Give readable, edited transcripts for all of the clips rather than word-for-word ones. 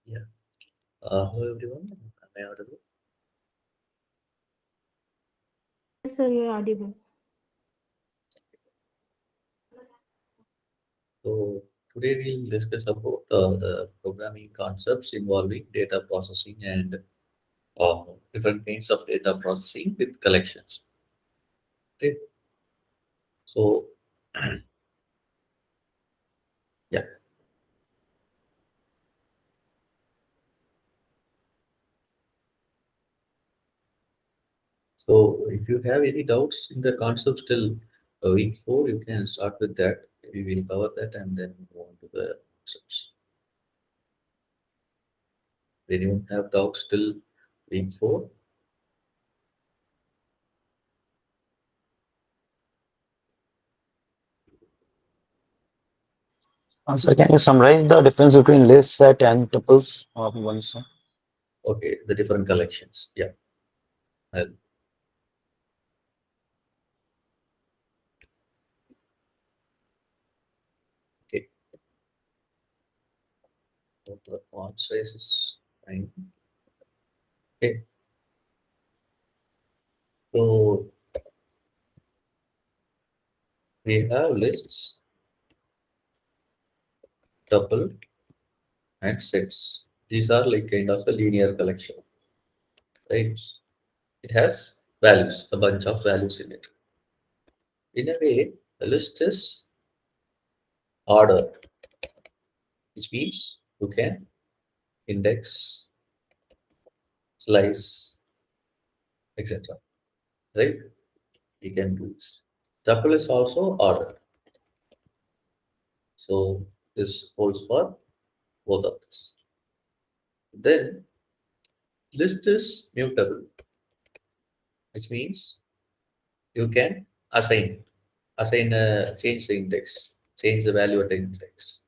Yeah. Hello everyone. Am I audible? Yes, sir, you're audible. So today we'll discuss about the programming concepts involving data processing and different kinds of data processing with collections. Okay. So yeah. So if you have any doubts in the concepts till week 4, you can start with that. We will cover that and then move on to the concepts. Anyone have doubts till week 4? Sir, can you summarize the difference between list, set, and tuples of one song? Okay, the different collections. Yeah. I'll- Okay. So the font size is fine. Okay. So we have lists, tuple, and sets. These are like kind of a linear collection, right? It has values, a bunch of values in it. In a way, a list is ordered, which means you can index, slice, etc. Right? You can do this. Tuple is also ordered. So this holds for both of this. Then list is mutable, which means you can change the index, change the value at the index,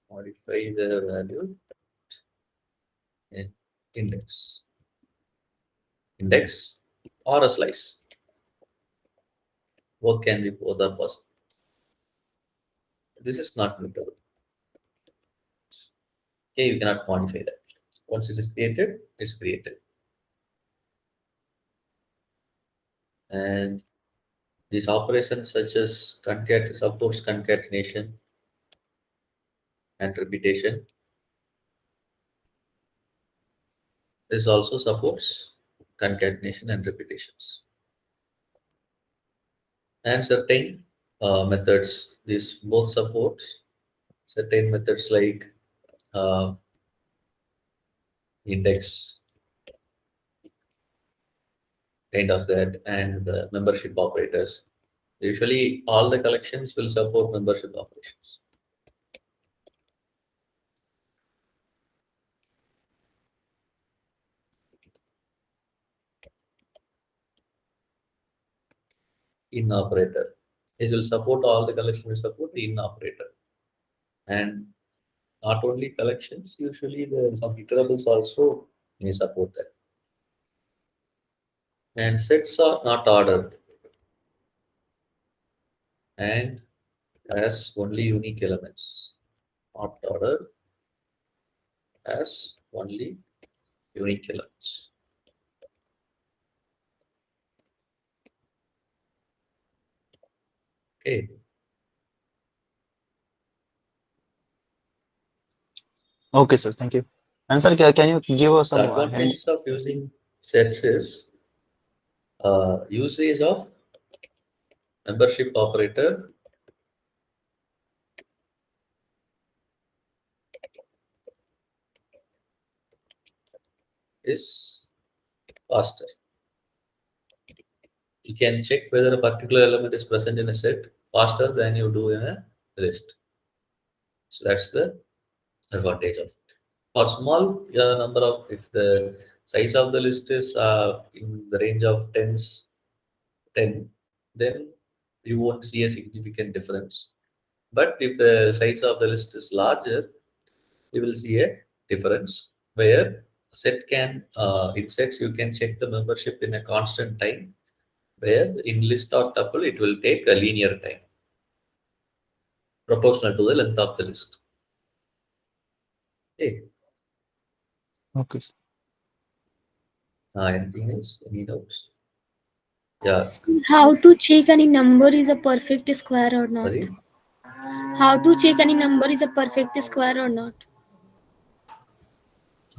modify the value in index or a slice. Both are possible. This is not mutable. Okay, you cannot modify that. Once it is created, it's created. And these operations such as supports concatenation and repetition. This also supports concatenation and repetitions. And certain methods, these both support certain methods like uh, index, kind of that, and the membership operators. Usually, all the collections will support membership operations. In operator, it will support all the collection will support the in operator, and not only collections. Usually, the some iterables also may support that. And sets are not ordered and has only unique elements. Not ordered has only unique elements. Okay. Okay, sir, thank you. And sir, can you give us The some hint? advantages of using sets is usage of membership operator is faster. You can check whether a particular element is present in a set faster than you do in a list. So that's the advantage of it. For small number of, if the size of the list is in the range of tens, 10, then you won't see a significant difference. But if the size of the list is larger, you will see a difference where set can in sets you can check the membership in a constant time, where in list or tuple it will take a linear time proportional to the length of the list. Okay. Okay. Anything else? Any doubts? Yeah, How to check any number is a perfect square or not? sorry. How to check any number is a perfect square or not?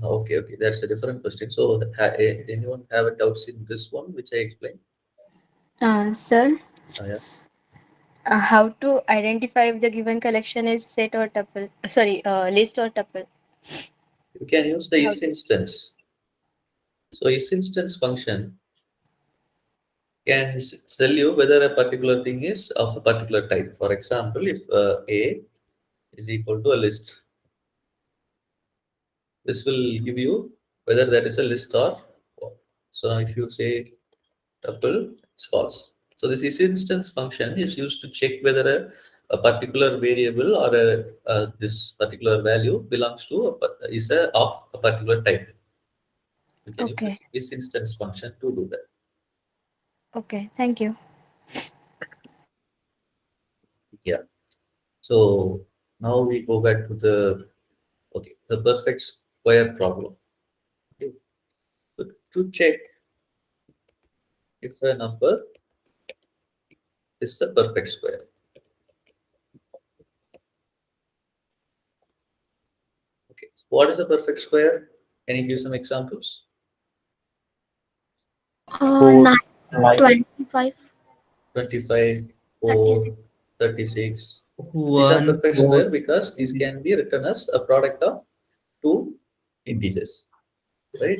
Okay, okay, that's a different question. So, anyone have a doubts in this one, which I explained? Sir, Yeah. how to identify if the given collection is set or tuple? Sorry, list or tuple? You can use the How is to? instance. So, is instance function can tell you whether a particular thing is of a particular type. For example, if A is equal to a list, this will give you whether that is a list or what. So, now if you say tuple, it's false. So, this is instance function is used to check whether a particular variable or this particular value belongs to is of a particular type. You can use Okay. this instance function to do that. Okay. Thank you. Yeah. So now we go back to the perfect square problem. Okay. So to check if a number is a perfect square. Okay. So what is a perfect square? Can you give some examples? 4, 9, 9. 25, 25, 36. 4, 36. These are One, perfect four, square because these can be written as a product of two integers, right?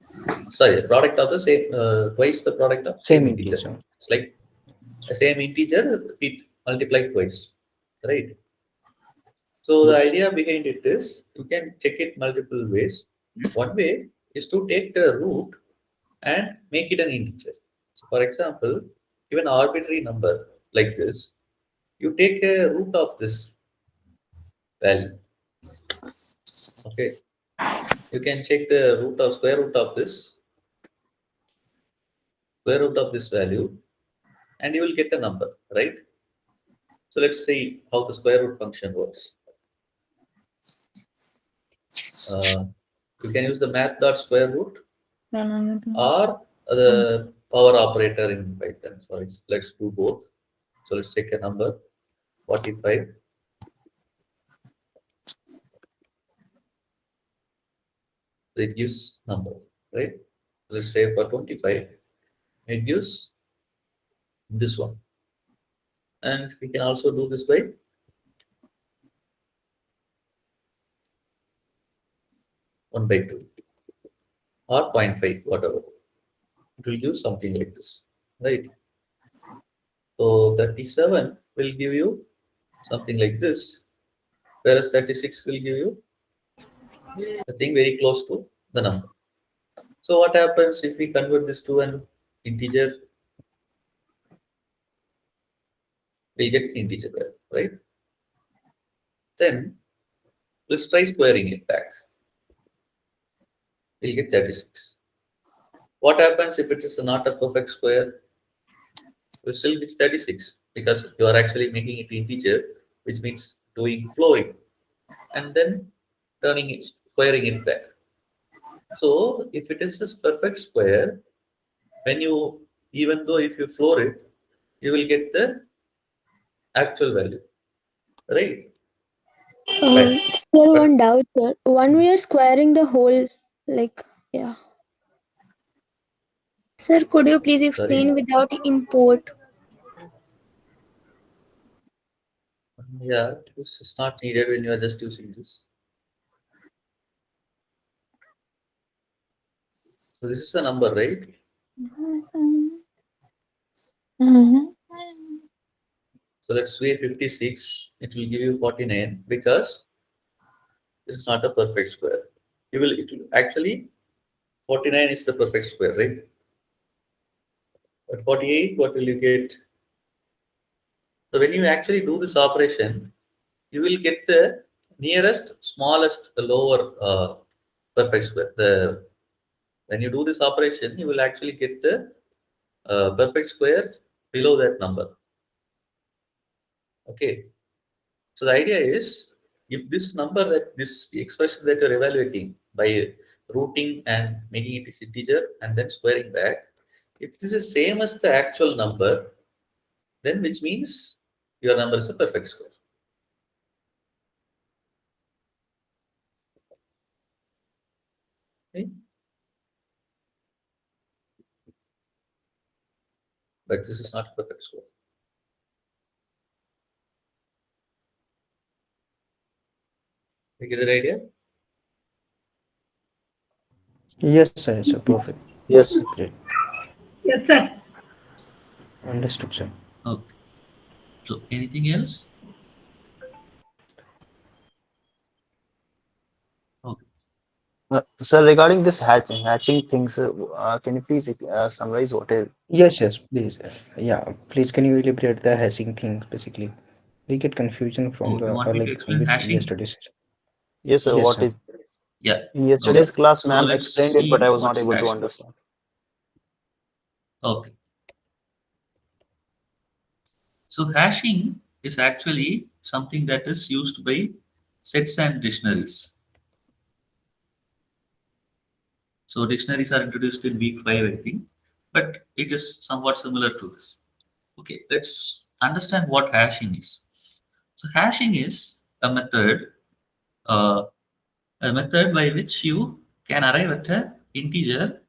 Sorry, the product of the same, twice the product of same Same integer. integer. It's like the same integer it multiplied twice, right? So the Yes. idea behind it is you can check it multiple ways. One way is to take the root and make it an integer. So for example, give an arbitrary number like this, you take a root of this value. Okay, you can check the root of square root of this value, and you will get a number, right? So let's see how the square root function works. Uh, you can use the math dot square root or the power operator in Python. Sorry, let's do both. So let's take a number 45. So it gives number, right? Let's say for 25, it gives this one. And we can also do this by 1 by 2 or zero point 0.5, whatever. It will give something like this, right? So 37 will give you something like this, whereas 36 will give you a thing very close to the number. So what happens if we convert this to an integer? We'll get integer value, right? Then let's try squaring it back. We'll get 36. What happens if it is not a perfect square? We still get 36 because you are actually making it integer, which means doing flooring and then turning it, squaring it back. So if it is a perfect square, when you, even though if you floor it, you will get the actual value, right? Uh, Fine. Sir, But one doubt, sir. One we are squaring the whole, like, yeah. Sir, could you please sorry, explain without import? yeah, this is not needed when you are just using this. So this is a number, right? So let's say 56, it will give you 49 because it's not a perfect square. It will actually 49 is the perfect square, right? But 48, what will you get? So when you actually do this operation, you will get the nearest, smallest, lower perfect square. The when you do this operation, you will actually get the perfect square below that number. Okay. So the idea is if this number that this expression that you're evaluating by rooting and making it is integer and then squaring back. If this is same as the actual number, then which means your number is a perfect square. Okay? But this is not a perfect square. You get an idea? Yes, sir. Sir. Perfect. Yes. Great. Yes, sir. Understood, sir. Okay. So anything else? Okay. Sir, regarding this hatching things, can you please summarize what is? Yes, yes, please. Yeah, please, can you elaborate the hashing thing, basically? We get confusion from Oh, you the, want me to like, explain with hashing? yesterday's. Yes, sir. Yes, What sir. is? Yeah. In yesterday's Okay. class, So ma'am let's explained it, but I see was not what's able to hashing. understand. Okay. So hashing is actually something that is used by sets and dictionaries. So dictionaries are introduced in week 5, I think, but it is somewhat similar to this. Okay, let's understand what hashing is. So hashing is uh, a method by which you can arrive at an integer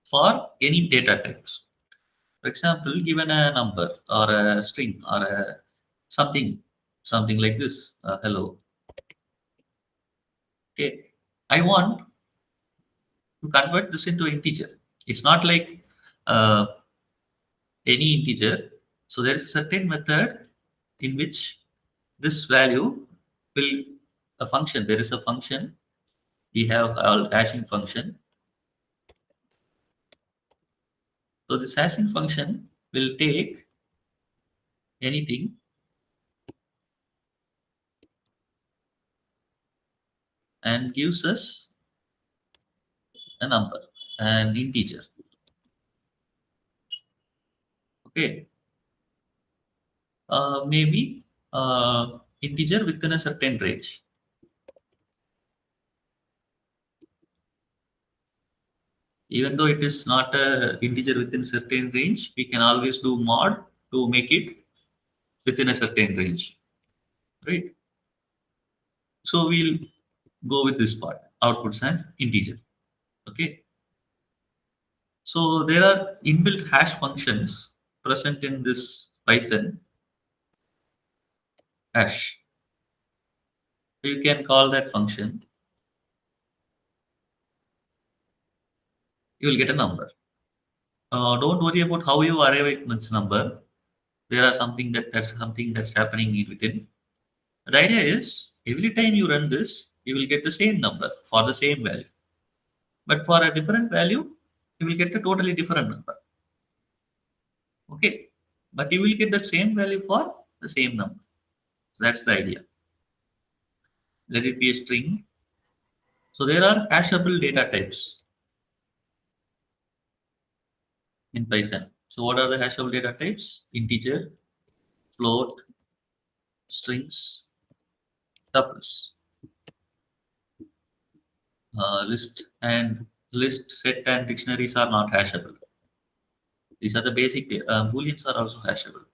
for any data types. For example, given a number or a string or a something like this, hello. Okay, I want to convert this into integer. It's not like uh, any integer. So there is a certain method in which this value will a function. There is a function we have called hashing function. So this hashing function will take anything and gives us a number, an integer. Okay, maybe integer within a certain range. Even though it is not a integer within certain range, we can always do mod to make it within a certain range, right? So we'll go with this part, outputs and integer. Okay. So there are inbuilt hash functions present in this Python hash. You can call that function. You will get a number. Don't worry about how you arrive at this number. There are something that's happening within. The idea is every time you run this, you will get the same number for the same value. But for a different value, you will get a totally different number. Okay. But you will get the same value for the same number. That's the idea. Let it be a string. So there are hashable data types in Python. So what are the hashable data types? Integer, float, strings, tuples, list, set, and dictionaries are not hashable. These are the basic. Booleans are also hashable.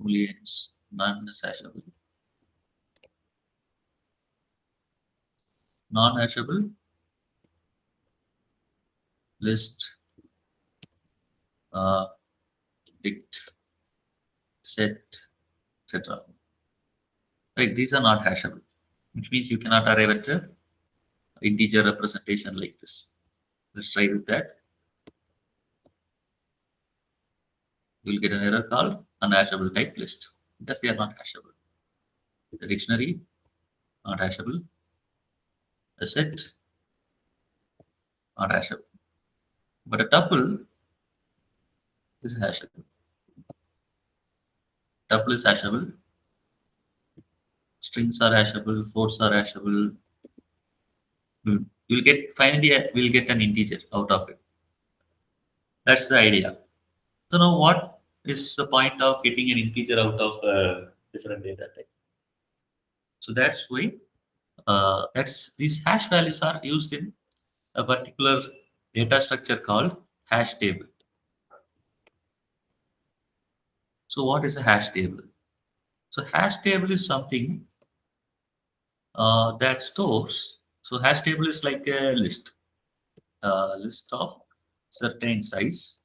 Booleans, none is hashable. Non-hashable, list, uh, dict, set, etc. Right, these are not hashable, which means you cannot arrive at a integer representation like this. Let's try with that. You will get an error called unhashable type list because they are not hashable. The dictionary, not hashable. A set, not hashable. But a tuple is hashable. Tuple is hashable. Strings are hashable. Floats are hashable. You'll get finally we'll get an integer out of it. That's the idea. So now what is the point of getting an integer out of a different data type? So that's why That's these hash values are used in a particular data structure called hash table. So what is a hash table? So hash table is something that stores. So hash table is like a list of certain size,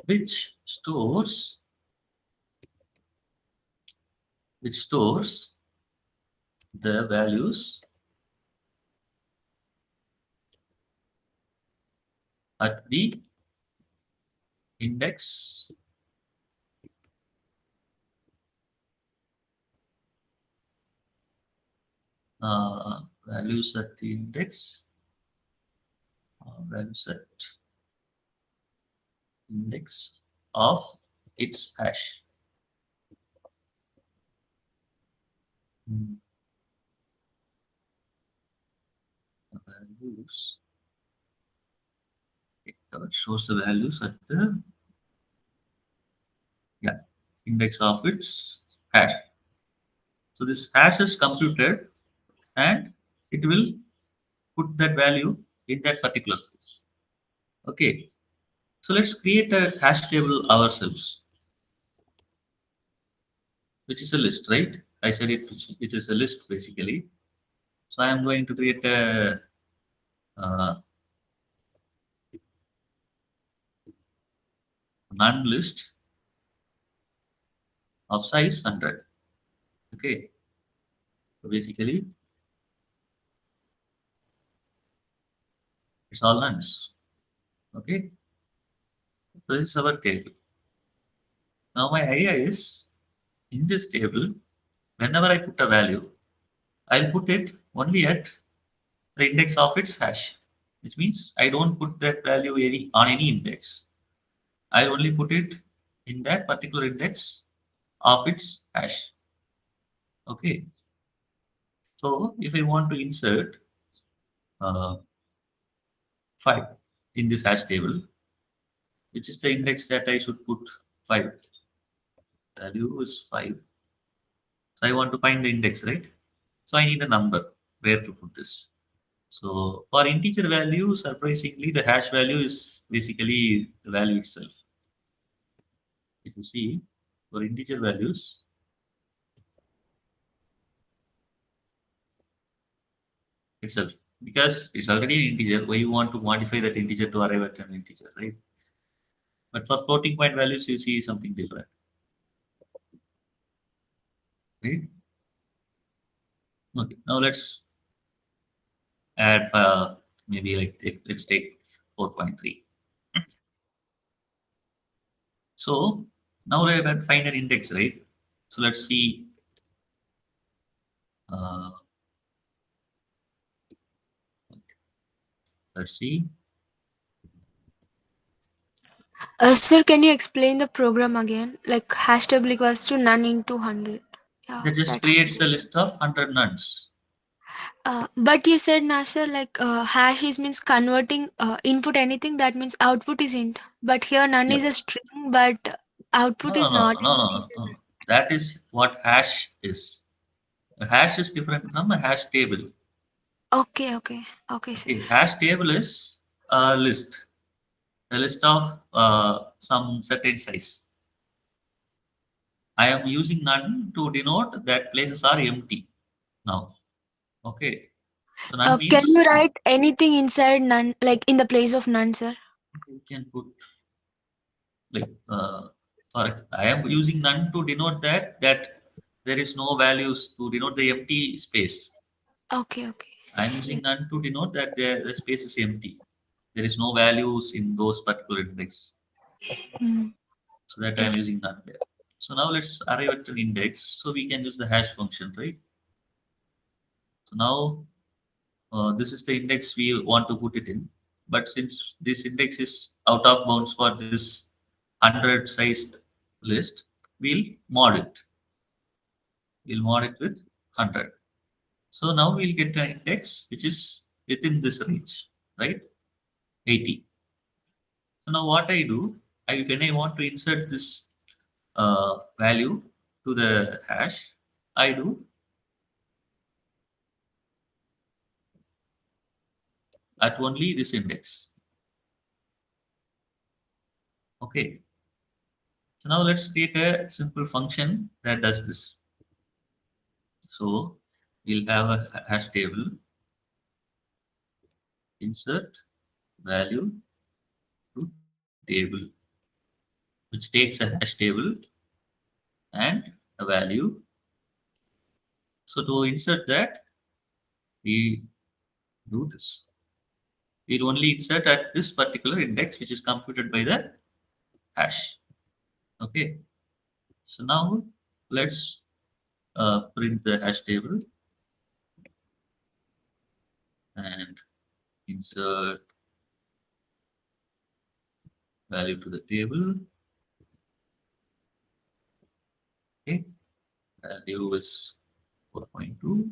which stores the values at the index values at the index of its hash. Hmm. Values. It shows the values at the index of its hash. So this hash is computed and it will put that value in that particular place. Okay. So let's create a hash table ourselves, which is a list, right? I said it is a list basically. So I am going to create a none list of size 100. Okay. So basically, it's all nuns. Okay. So this is our table. Now my idea is in this table, whenever I put a value, I'll put it only at the index of its hash, which means I don't put that value on any index. I only put it in that particular index of its hash. Okay. So if I want to insert uh, 5 in this hash table, which is the index that I should put 5. Value is 5. So I want to find the index, right? So I need a number where to put this. So for integer value, surprisingly, the hash value is basically the value itself. If you see, for integer values, itself, because it's already an integer, why you want to modify that integer to arrive at an integer, right? But for floating point values, you see something different, right? Okay, now let's add maybe like let's take 4.3. So now I have find an index, right? So let's see. Uh, let's see. Sir, can you explain the program again? Like hash table equals to none into 100. Yeah, That just that. creates a list of 100 nuns. But you said, Nasser, like hash is means converting input anything, that means output is int. But here none is Yep. a string, but No, output no, is no, not no, an no, no, integer. no. That is what hash is. A hash is different from a hash table. Okay, okay, okay, sir. Okay, hash table is a list of some certain size. I am using none to denote that places are empty now. Okay, so none Can means you write anything inside none, like in the place of none, sir? you can put like I am using none to denote that there is no values to denote the empty space. Okay, okay. I am using none to denote that the space is empty. There is no values in those particular index. Mm, So that I yes. am using none there. So now let's arrive at an index. So we can use the hash function, right? So now this is the index we want to put it in. But since this index is out of bounds for this 100 sized list, we'll mod it. We'll mod it with 100. So now we'll get an index which is within this range, right? 80. So now what I do, when I want to insert this value to the hash, I do at only this index. Okay. So now let's create a simple function that does this. So we'll have a hash table, insert value to table, which takes a hash table and a value. So to insert that, we do this. We'll only insert at this particular index, which is computed by the hash. Okay. So now let's print the hash table and insert value to the table. Okay. Value is 4.2.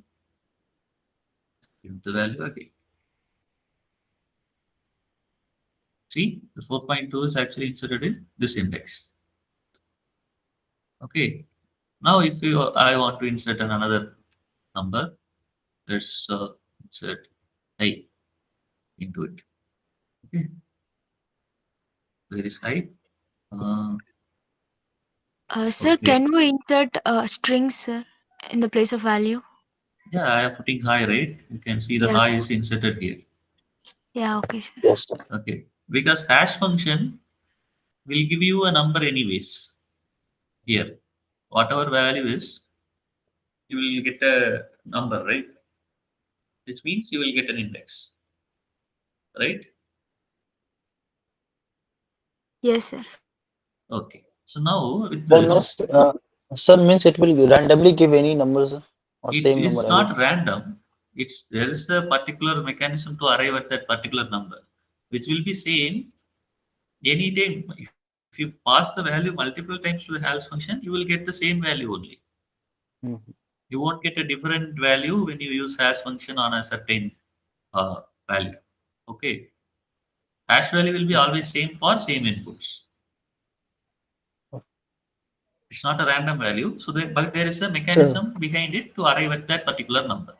Give the value again. See, the 4.2 is actually inserted in this index. Okay. Now, if I want to insert another number, let's insert I into it. Okay. Where is I? Sir, Okay. can we insert strings, sir, in the place of value? Yeah, I am putting high, right? You can see the Yeah. high is inserted here. Yeah, okay, sir. Yes, sir. Okay. Because hash function will give you a number anyways. Here, whatever value is, you will get a number, right? Which means you will get an index, right? Yes, sir. Okay. So now with Sir this, means it will randomly give any numbers or it same number is every not time. random. It's there is a particular mechanism to arrive at that particular number, which will be same anytime. If you pass the value multiple times to the hash function, you will get the same value only. Mhm. You won't get a different value when you use hash function on a certain value. Okay. Hash value will be always same for same inputs. It's not a random value. So, but there is a Sir, mechanism behind it to arrive at that particular number.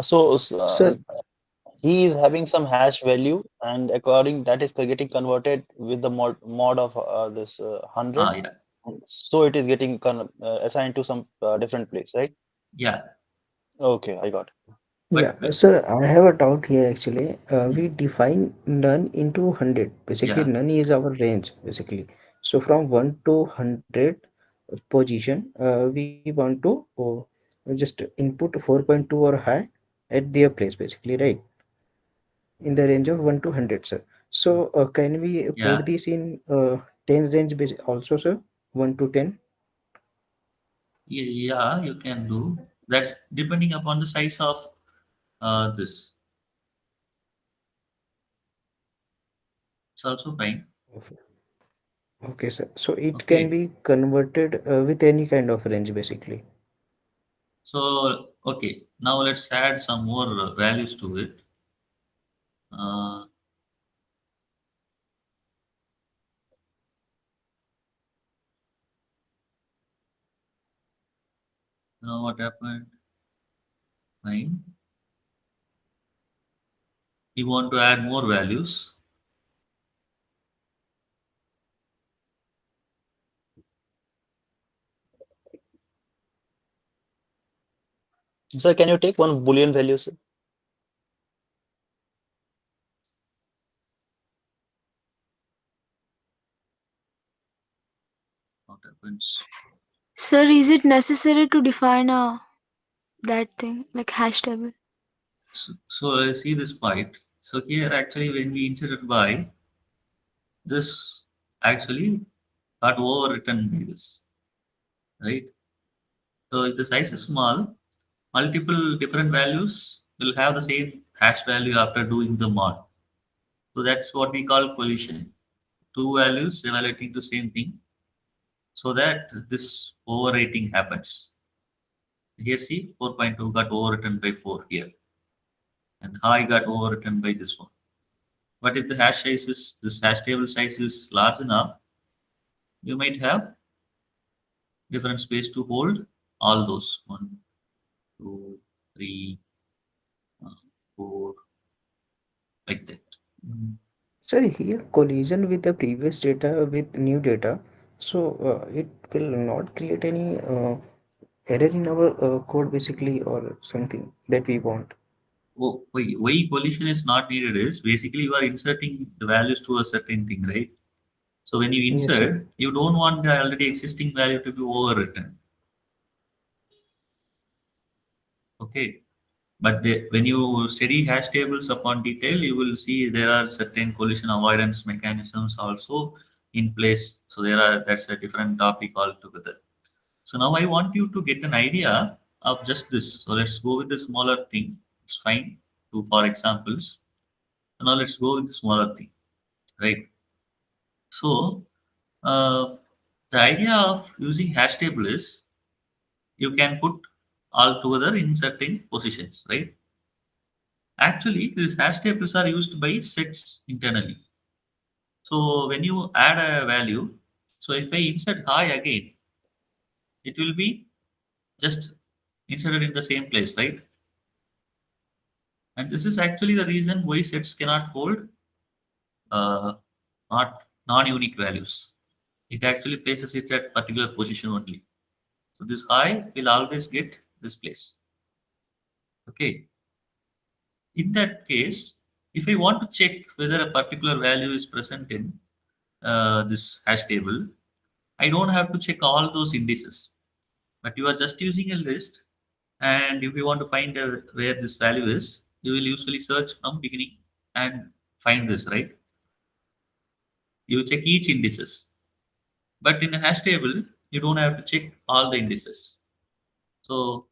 So sir, he is having some hash value, and according that is getting converted with the mod of this 100. Yeah, So it is getting assigned to some different place, right? yeah. Okay, I got it. yeah, But sir, I have a doubt here actually. We define none into 100. Basically, yeah, none is our range, basically. So from 1 to 100 position, we want to just input 4.2 or high at their place, basically, right? In the range of 1 to 100, sir. So can we yeah, put this in 10 range also, sir? 1 to 10? yeah. You can do. That's depending upon the size of this. It's also fine. Okay, sir. So it can Okay. be converted with any kind of range, basically. So okay. Now let's add some more values to it. Uh, now what happened? Fine. You want to add more values. Sir, can you take one Boolean value, sir? What happens? Sir, is it necessary to define that thing like hash table? So I see this byte. So here actually when we inserted by, this actually got overwritten by this, right? So if the size is small, multiple different values will have the same hash value after doing the mod. So that's what we call collision. Two values evaluating to same thing, so that this overwriting happens. Here see 4.2 got overwritten by 4 here, and high got overwritten by this one. But if the hash size is this hash table size is large enough, you might have different space to hold all those 1, 2, 3, 4, like that. Sir, here collision with the previous data with new data, so it will not create any error in our code basically or something that we want. Oh, why collision is not needed is basically you are inserting the values to a certain thing, right? So when you Yes, sir. insert, you don't want the already existing value to be overwritten. Okay. But when you study hash tables upon detail, you will see there are certain collision avoidance mechanisms also in place. So that's a different topic altogether. So now I want you to get an idea of just this. So let's go with the smaller thing. It's fine for examples. So now let's go with the smaller thing, right? So the idea of using hash table is you can put all together in certain positions, right? Actually, these hash tables are used by sets internally. So when you add a value, so if I insert high again, it will be just inserted in the same place, right? And this is actually the reason why sets cannot hold uh, not non-unique values. It actually places it at particular position only. So this high will always get this place. Okay. In that case, if I want to check whether a particular value is present in this hash table, I don't have to check all those indices. But you are just using a list, and if you want to find where this value is, you will usually search from beginning and find this, right? You check each indices. But in a hash table, you don't have to check all the indices. So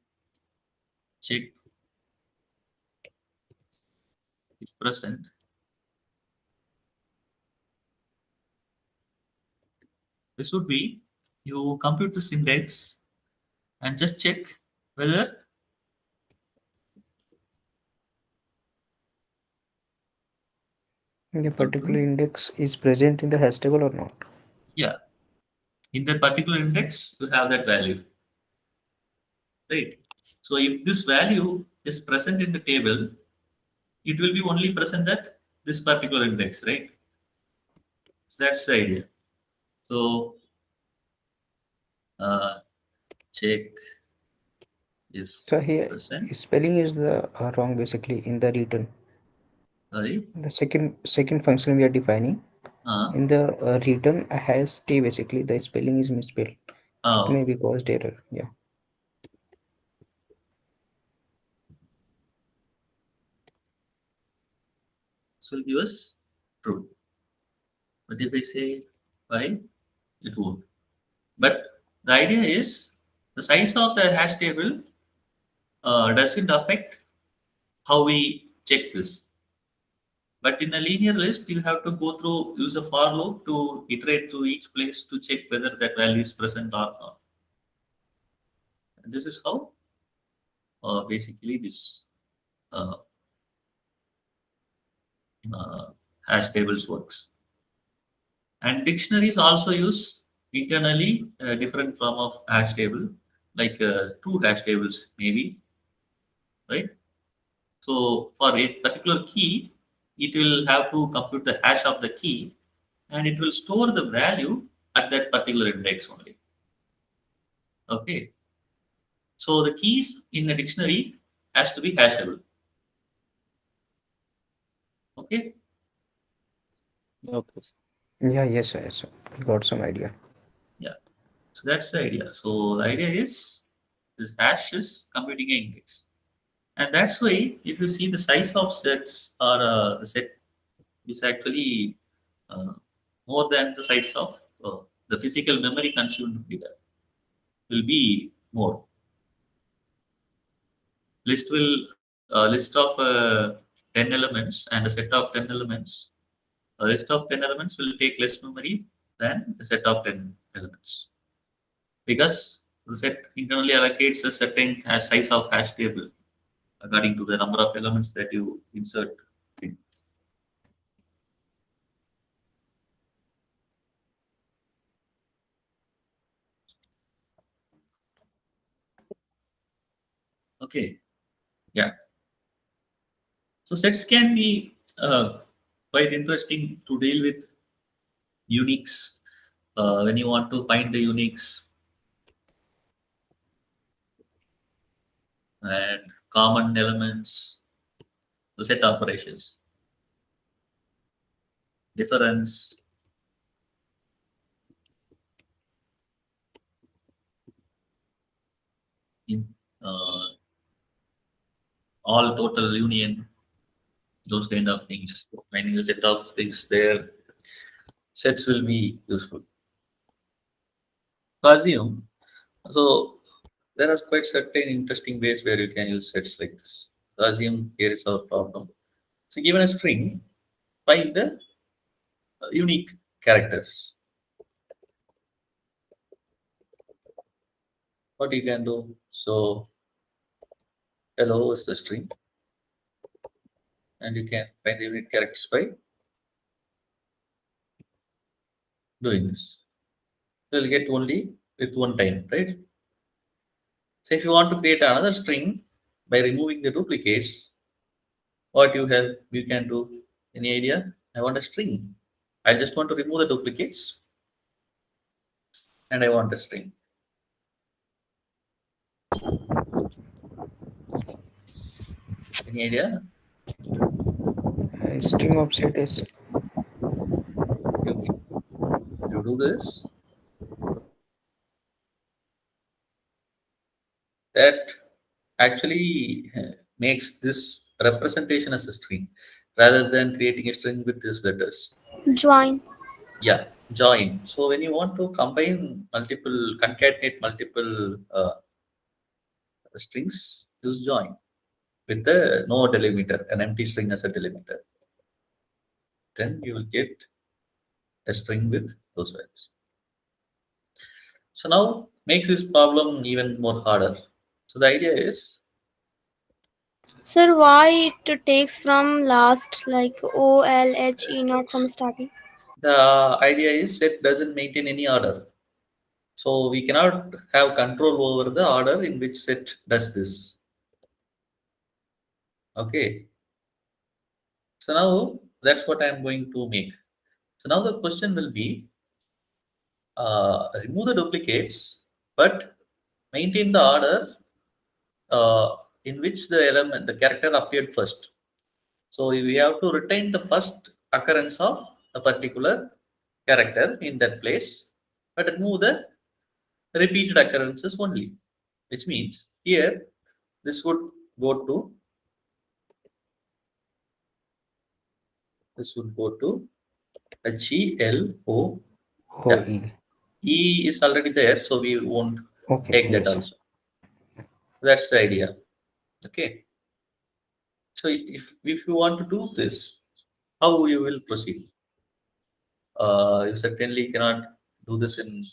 check if present. This would be you compute this index and just check whether The particular index is present in the hash table or not. yeah, in that particular index you have that value, right? So if this value is present in the table, it will be only present at this particular index, right? So that's the idea. So uh, check if So here present. spelling is the wrong basically in the return. Sorry. The second function we are defining Uh, in the return has t basically the spelling is misspelled. It may oh, be caused error. Yeah. so give us true. But if I say why, it won't. But the idea is the size of the hash table doesn't affect how we check this. But in a linear list, you have to go through, use a for loop to iterate through each place to check whether that value is present or not. And this is how basically this uh, uh, hash tables works. And dictionaries also use internally a different form of hash table, like two hash tables maybe, right? So for a particular key, it will have to compute the hash of the key, and it will store the value at that particular index only. Okay. So the keys in a dictionary has to be hashable. Okay. Okay. Yeah. Yes, sir. Yes, sir. Got some idea. Yeah. So that's the idea. So the idea is this hash is computing an index. And that's why if you see the size of sets or the set is actually uh, more than the size of the physical memory consumed will be more. List of 10 elements and a set of 10 elements. A list of 10 elements will take less memory than a set of 10 elements because the set internally allocates a certain size of hash table according to the number of elements that you insert in. Okay. Yeah. So sets can be uh, quite interesting to deal with uniques. When you want to find the uniques and common elements, the set operations, difference, in all total union, those kind of things. Finding a set of things there, sets will be useful. Assume. So there are quite certain interesting ways where you can use sets like this. Assume here is our problem. So given a string, find the unique characters. What you can do? So hello is the string, and you can find the unique characters by doing this. You'll get only with one time, right? So if you want to create another string by removing the duplicates, what you can do? Any idea? I want a string. I just want to remove the duplicates and I want a string. Any idea? String of set is Okay. You do this. That actually makes this representation as a string rather than creating a string with these letters. Join. Yeah, join. So when you want to concatenate multiple strings, use join with the no delimiter, an empty string as a delimiter. Then you will get a string with those values. So now makes this problem even more harder. So the idea is Sir, why it takes from last like O L H E not from starting? set doesn't maintain any order. So we cannot have control over the order in which set does this. Okay. So now that's what I'm going to make. So now the question will be remove the duplicates, but maintain the order in which the character appeared first. So we have to retain the first occurrence of a particular character in that place, but remove the repeated occurrences only, which means here this would go to this would go to a G L O. Yeah, OE. E is already there, so we won't Okay, take that yes. also. That's the idea. Okay. So if you want to do this, how you will proceed? You certainly cannot do this in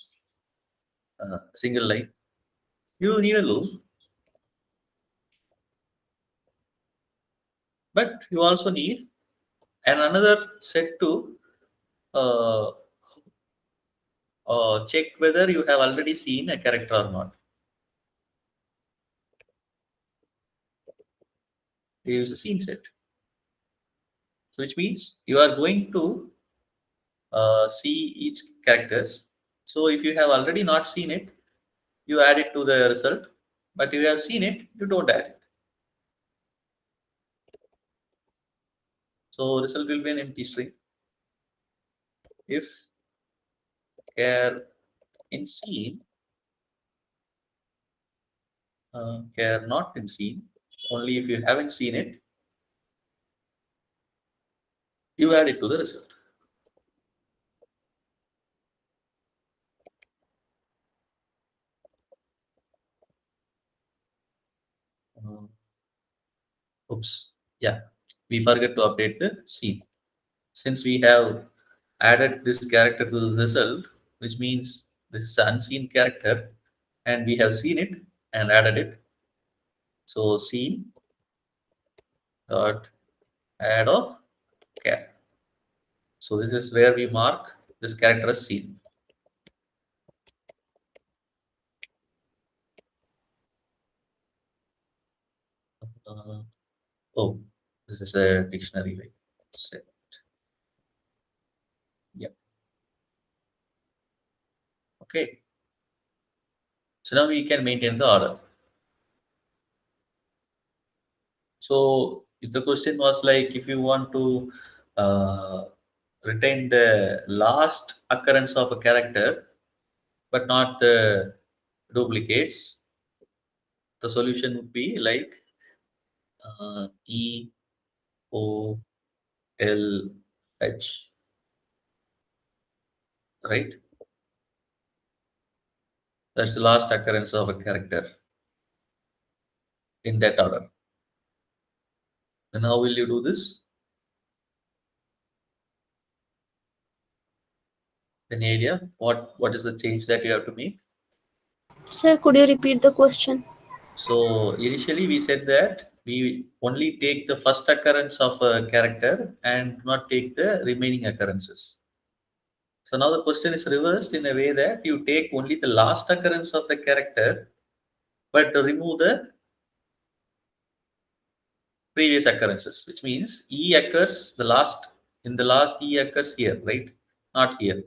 single line. You need a loop, but you also need another set to uh, check whether you have already seen a character or not. You use a scene set, so which means you are going to see each characters. So if you have already not seen it, you add it to the result. But if you have seen it, you don't add it. So result will be an empty string. If char in scene, char not in scene, only if you haven't seen it, you add it to the result. Uh, Oops. Yeah, we forget to update the scene. Since we have added this character to the result, which means this is an unseen character, and we have seen it and added it. So scene dot add of char. So this is where we mark this character as seen. Uh, oh, this is a dictionary, right? set. Yeah. Okay. So now we can maintain the order. So if the question was like, if you want to retain the last occurrence of a character, but not the duplicates, the solution would be like E O L H, right? That's the last occurrence of a character in that order. And how will you do this? Any idea? What is the change that you have to make? Sir, could you repeat the question? So initially we said that we only take the first occurrence of a character and not take the remaining occurrences. So now the question is reversed in a way that you take only the last occurrence of the character, but remove the previous occurrences, which means E occurs in the last E occurs here, right? Not here.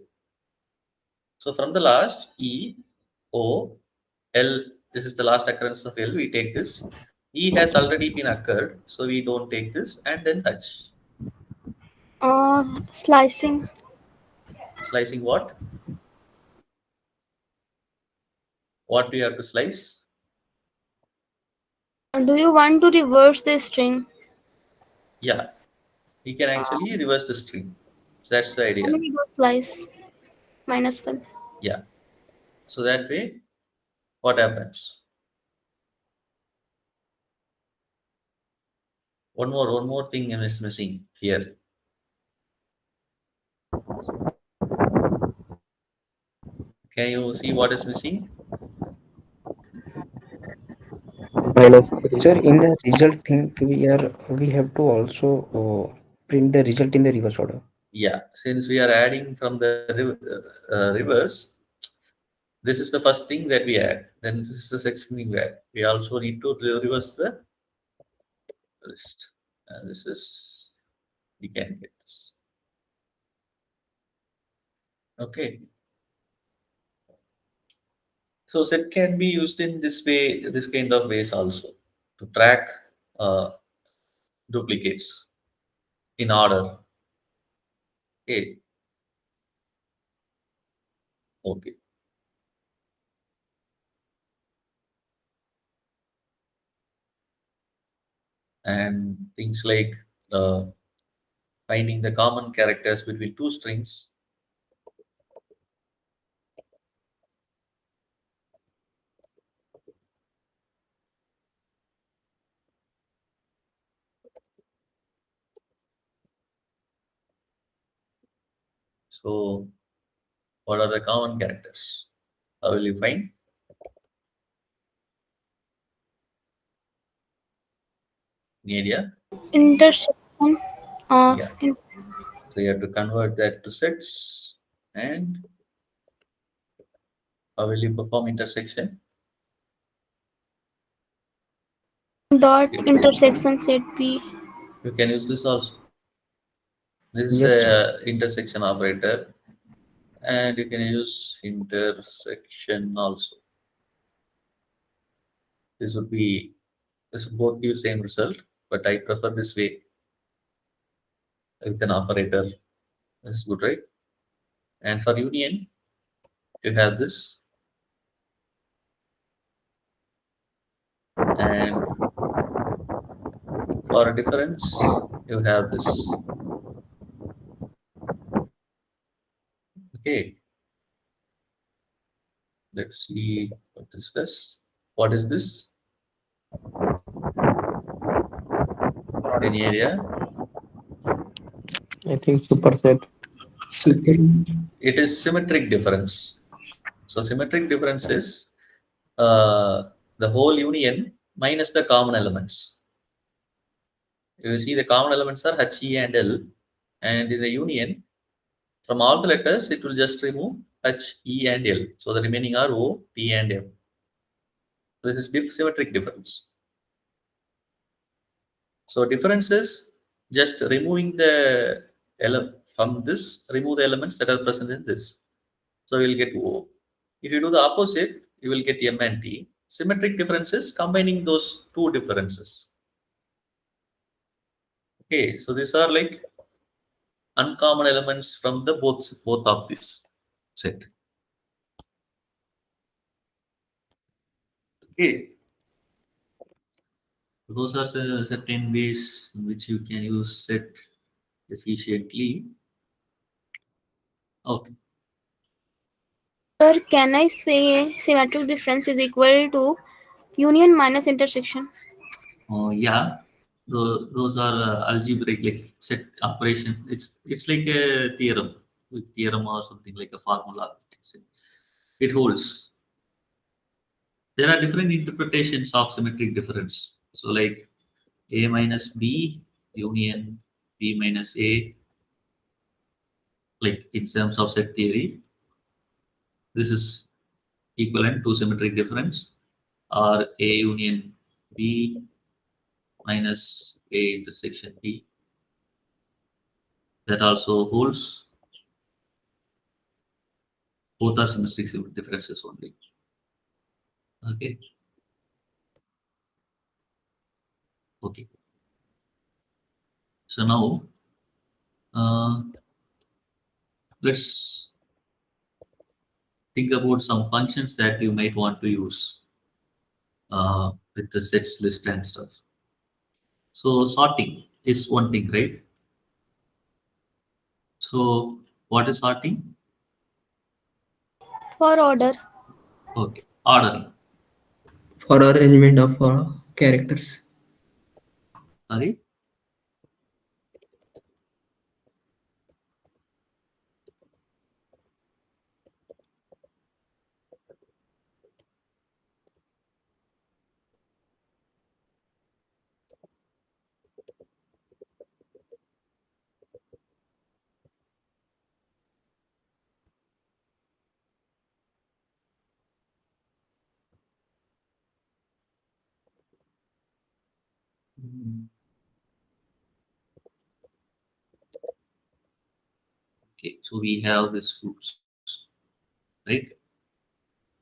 So from the last E, O, L, this is the last occurrence of L, we take this. E has already been occurred, so we don't take this, and then H. Slicing. Slicing what? What do you have to slice? Do you want to reverse the string? Yeah, we can actually reverse the string. So that's the idea. Then we go slice -1. Yeah. So that way, what happens? One more thing is missing here. Can you see what is missing? Sir, in the result thing, we have to also print the result in the reverse order. Yeah, since we are adding from the reverse, this is the first thing that we add. Then this is the second thing we add. We also need to reverse the list. And this is, we can get this. Okay. So set can be used in this way, this kind of ways also to track uh, duplicates in order. Okay. Okay. And things like uh, finding the common characters between two strings. So what are the common characters? How will you find? Any idea? Intersection of Yeah. So you have to convert that to sets. And how will you perform intersection? dot intersection set B. You can use this also. This is Yes, sir. a intersection operator, and you can use intersection also. This would be this would both give same result, but I prefer this way with an operator. This is good, right? And for union, you have this, and for a difference, you have this. Okay, let's see what is this. What is this? Any area? I think superset. It is symmetric difference. So symmetric difference is the whole union minus the common elements. You see the common elements are H, E, and L, and in the union, from all the letters, it will just remove H, E, and L. So the remaining are O, P, and M. This is symmetric difference. So differences Just removing the from this, remove the elements that are present in this. So we will get O. If you do the opposite, you will get M and T. Symmetric differences combining those two differences. Okay, so these are like uncommon elements from the both of this set. Okay, those are certain ways in which you can use set efficiently. Okay. Sir, can I say symmetric difference is equal to union minus intersection? Yeah, those are algebraic like set operation. It's like a theorem, with theorem or something like a formula. It holds. There are different interpretations of symmetric difference. So like A minus B union B minus A, like in terms of set theory, this is equivalent to symmetric difference, or A union B minus A intersection B. That also holds. Both are symmetric differences only. Okay. Okay. So now uh, let's think about some functions that you might want to use with the sets list and stuff. So sorting is one thing, right? So what is sorting? For order. Okay, ordering. For arrangement of characters. Sorry. Mm, okay, so we have this groups, right?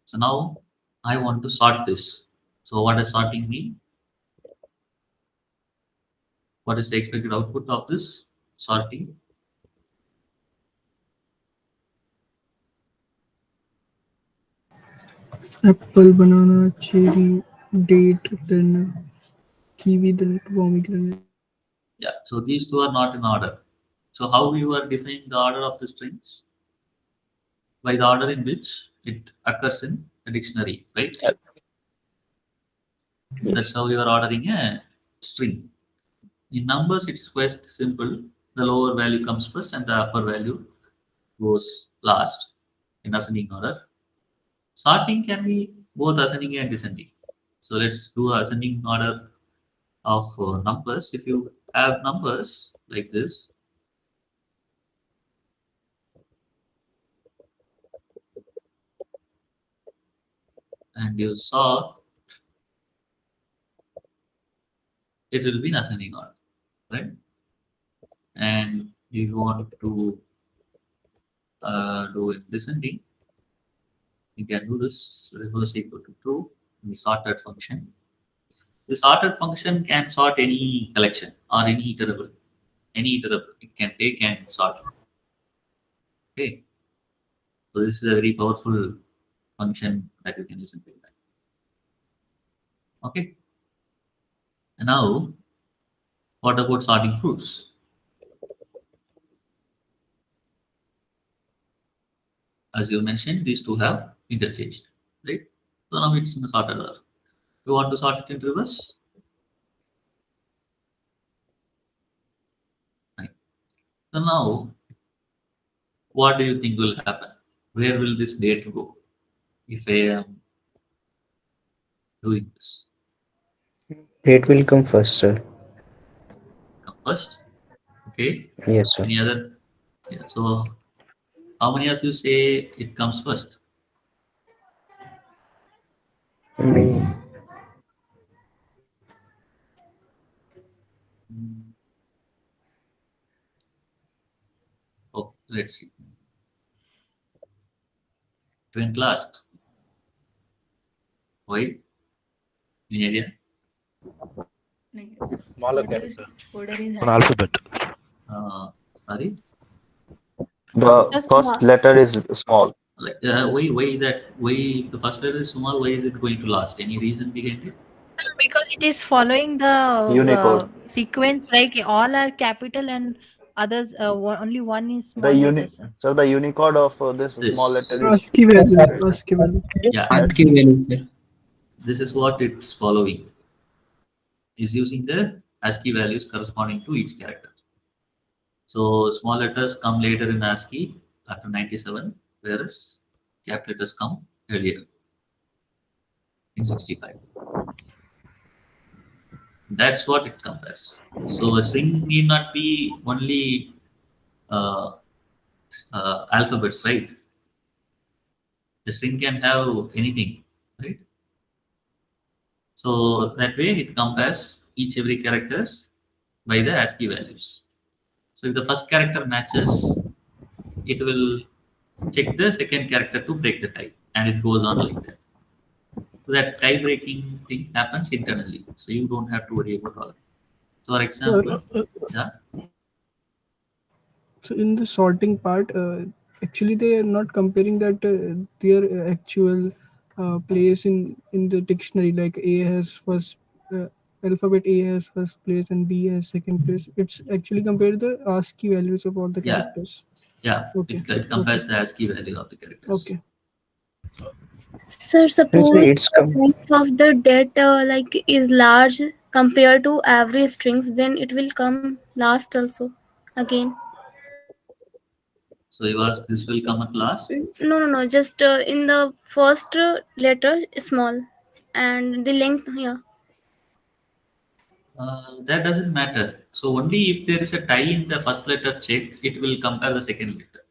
So now I want to sort this. So what does sorting mean? What is the expected output of this sorting? Apple, banana, cherry, date, then kiwi, then pomegranate. Yeah, so these two are not in order. So how you are defining the order of the strings? By the order in which it occurs in the dictionary, right? That's Yes. how you are ordering a string. In numbers, it's quite simple. The lower value comes first and the upper value goes last in ascending order. Sorting can be both ascending and descending. So let's do ascending order of numbers. If you have numbers like this, and you sort, it will be in ascending order, right? And you want to do it descending, you can do this reverse equal to true in the sorted function. The sorted function can sort any collection or any iterable. Any iterable it can take and sort. Okay. So this is a very powerful function that you can use in Python. Okay. And now, what about sorting fruits? As you mentioned, these two have interchanged, right? So now it's in the sorted order. You want to sort it in reverse? Right. So now, what do you think will happen? Where will this date go if I am doing this? Date will come first, sir. Come first. Okay. Yes, sir. Any other? Yeah. So how many of you say it comes first? Me. Mm, Let's see. It went last. Why? Any idea? Smaller Order is an alphabet. Sorry. The first letter is small. Like, why the first letter is small? Why is it going to last? Any reason behind it? Because it is following the Unicode. sequence, like all are capital and others only one is The small letter, sir. so the Unicode of this small This. letter is ASCII values. ASCII value. Yeah. ASCII value, sir. This is what it's following. Is using the ASCII values corresponding to each character. So small letters come later in ASCII after 97, whereas cap letters come earlier in 65. That's what it compares. So a string need not be only alphabets, right? The string can have anything, right? So that way it compares every characters by the ASCII values. So if the first character matches, it will check the second character to break the tie, and it goes on like that. So that tie breaking thing happens internally, so you don't have to worry about all of it. So, for example, yeah. So in the sorting part, actually they are not comparing that their actual place in the dictionary. Like A has first alphabet A has first place and B has second place. It's actually compared the ASCII values of all the Yeah. characters. Yeah, Okay. it compares the ASCII value of the characters. Okay. Sir, suppose it's the length of the data like is large compared to average strings, then it will come last also again. So you ask, this will come at last? No. Just in the first letter small, and the length, yeah. That doesn't matter. So only if there is a tie in the first letter check, it will compare the second letter.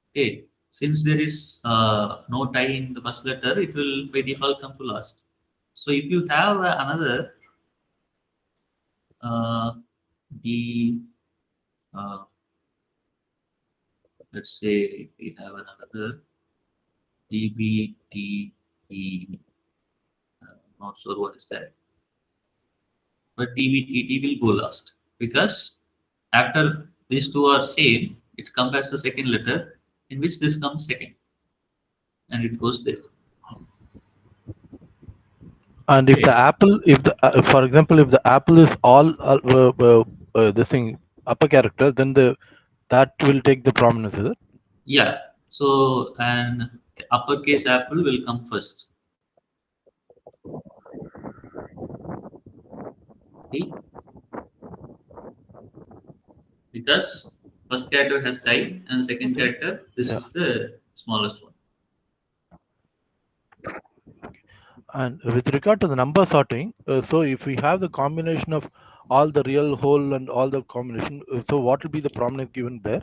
Okay. Since there is no tie in the first letter, it will by default come to last. So if you have another the let's say we have another DBTE, not sure what is that, but DBTT will go last because after these two are same, it compares the second letter in which this comes second, and it goes there. And if the apple, if the for example, if the apple is all this thing upper character, then that will take the prominence, is it? Yeah. So an uppercase apple will come first. See? Because first character has tie and second character, this is the smallest one. And with regard to the number sorting, so if we have the combination of all the real, whole, and all the combination, so what will be the prominence given there?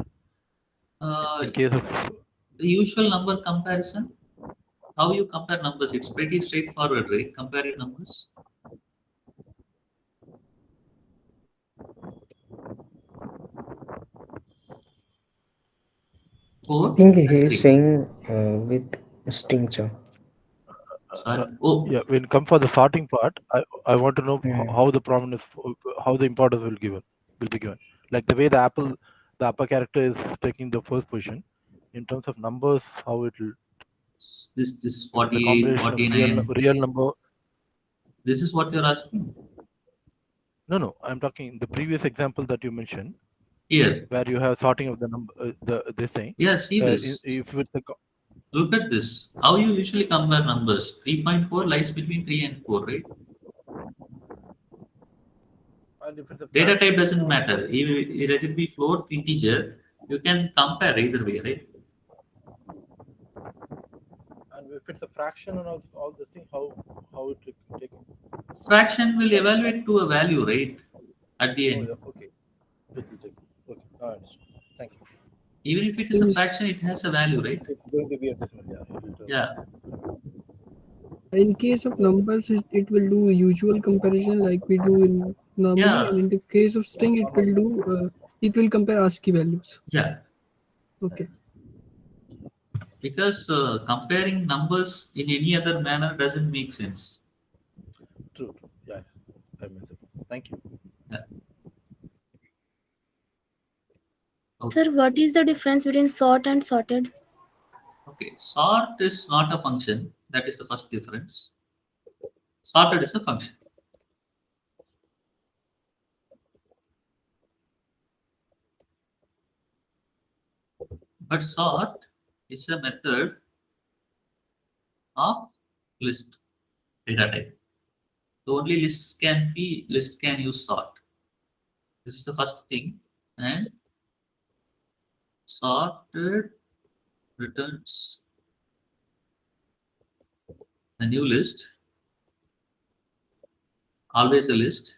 In case of the usual number comparison, how you compare numbers, it's pretty straightforward, right? Comparing numbers. I think he is saying with string. yeah, when come for the sorting part, I want to know how the prominence, how the importance will be given. Like the way the upper character is taking the first position, in terms of numbers, how it will. This 48, 49. Real number. This is what you're asking? No. I'm talking the previous example that you mentioned. Here, where you have sorting of the number, this thing. Yeah, see this. If it's a look at this. How you usually compare numbers? 3.4 lies between 3 and 4, right? And if it's a data type doesn't matter. Even let it be float, integer, you can compare either way, right? And if it's a fraction and all this thing, how it take? Fraction will evaluate to a value, right? At the end. Oh, yeah. Okay. Okay. I understand. Thank you. Even if it is a fraction, it has a value, right? It's going to be a decimal, yeah. In case of numbers, it will do usual comparison like we do in normally. Yeah. And in the case of string, it will compare ASCII values. Yeah. Okay. Because comparing numbers in any other manner doesn't make sense. True. True. Yeah. Yeah. I messed up. Thank you. Yeah. Okay. Sir, what is the difference between sort and sorted? Okay. Sort is not a function. That is the first difference. Sorted is a function. But sort is a method of list data type. So only list can use sort. This is the first thing. And sorted returns a new list, always a list,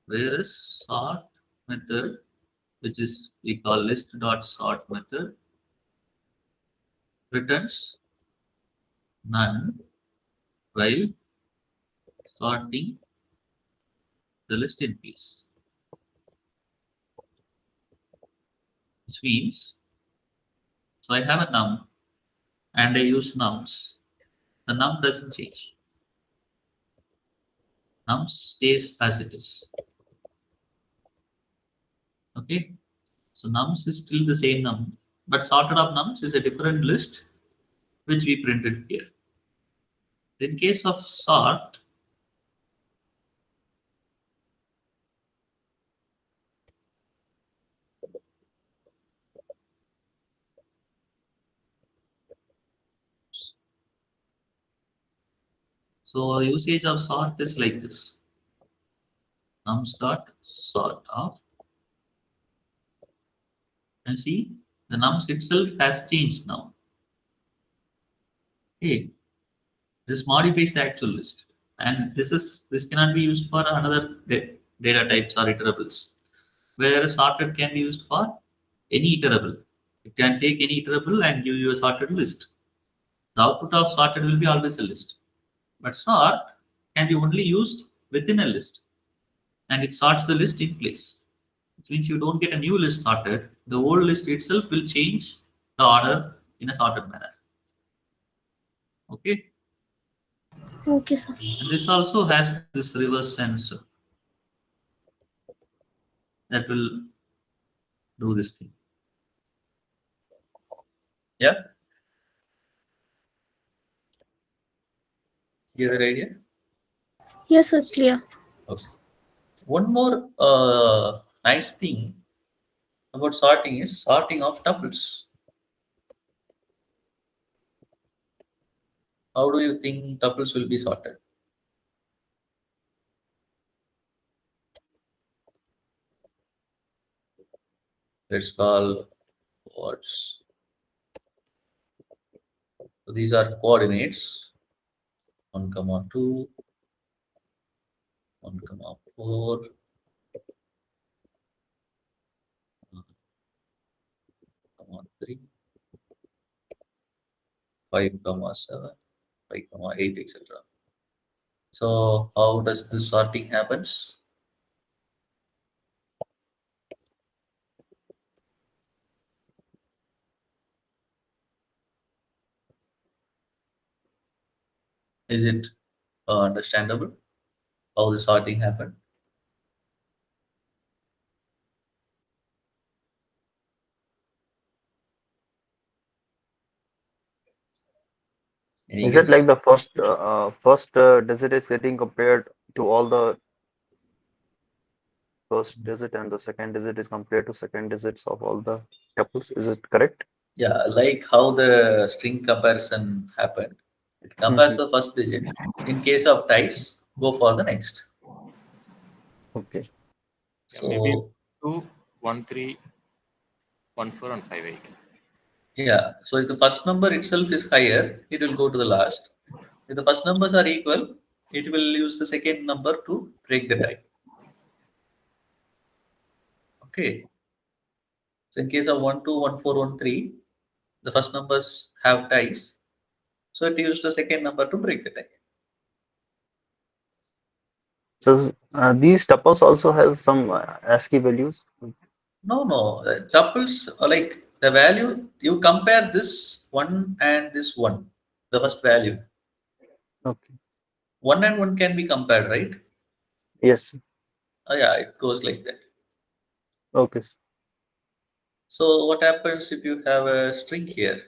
whereas sort method, which is we call list dot sort method, returns none while sorting the list in place. Which means, so I have a num and I use nums. The num doesn't change. Num stays as it is. Okay. So nums is still the same num, but sorted of nums is a different list which we printed here. In case of sort, so usage of sort is like this. Nums dot sort of, and see the nums itself has changed now. Okay, this modifies the actual list, and this cannot be used for another data types or iterables. Whereas sorted can be used for any iterable. It can take any iterable and give you a sorted list. The output of sorted will be always a list. But sort can be only used within a list, and it sorts the list in place. Which means you don't get a new list sorted. The old list itself will change the order in a sorted manner. Okay. Okay, sir. And this also has this reverse sense that will do this thing. Yeah. Get the idea? Yes, sir, clear. Okay. One more nice thing about sorting is sorting of tuples. How do you think tuples will be sorted? Let's call what's so these are coordinates 1 comma 2, 1 comma 4, 1 comma 3, 5 comma 7, 5 comma 8, etc. So how does this sorting happens? Is it understandable how the sorting happened? Any Is it like guess? the first digit is getting compared to all the first digit and the second digit is compared to second digits of all the tuples? Is it correct? Yeah, like how the string comparison happened. It compares Mhm. the first digit. In case of ties, go for the next. Okay. Yeah, maybe So 2, 1, 3, 1, 4, and 5, 8. yeah, so if the first number itself is higher, it will go to the last. If the first numbers are equal, it will use the second number to break the tie. Okay. So in case of 1, 2, 1, 4, 1, 3, the first numbers have ties. So it used the second number to break the tie. So these tuples also has some ASCII values. No. Tuples are like the value you compare this one and this one, the first value. Okay. One and one can be compared, right? Yes. Yeah, it goes like that. Okay. So what happens if you have a string here?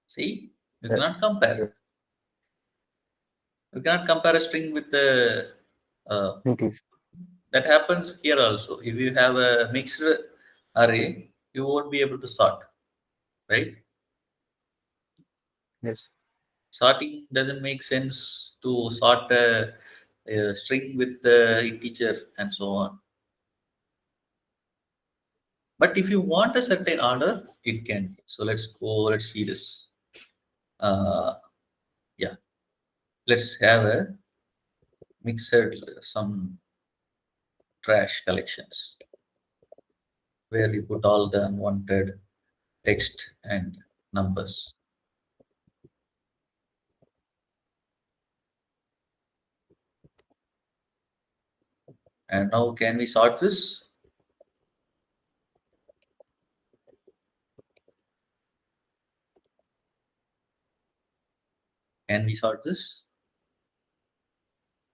See, you Yeah. cannot compare. Yeah. You cannot compare a string with the. Uh, Increase. that happens here also. If you have a mixed array, you won't be able to sort, right? Yes. Sorting doesn't make sense to sort a string with the integer and so on. But if you want a certain order, it can be. So let's go. Let's see this. Uh, yeah, let's have a mixed some trash collections where you put all the unwanted text and numbers. And now can we sort this? Can we sort this?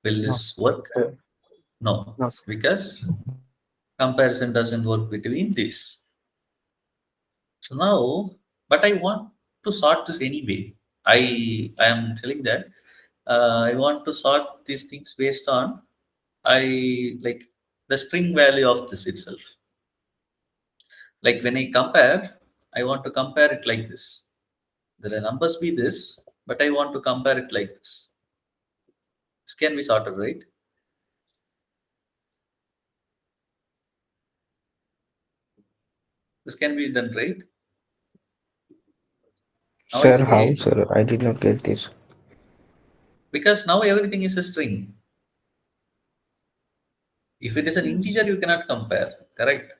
Will No. this work? Uh, No, no. Sir. because comparison doesn't work between these. So now, but I want to sort this anyway. I am telling that I want to sort these things based on I like the string value of this itself. Like when I compare, I want to compare it like this. The numbers be this, but I want to compare it like this. This can be sorted, right? This can be done, right? Now I Sir, how, say sir? I did not get this. because now everything is a string. If it is an integer, you cannot compare, correct?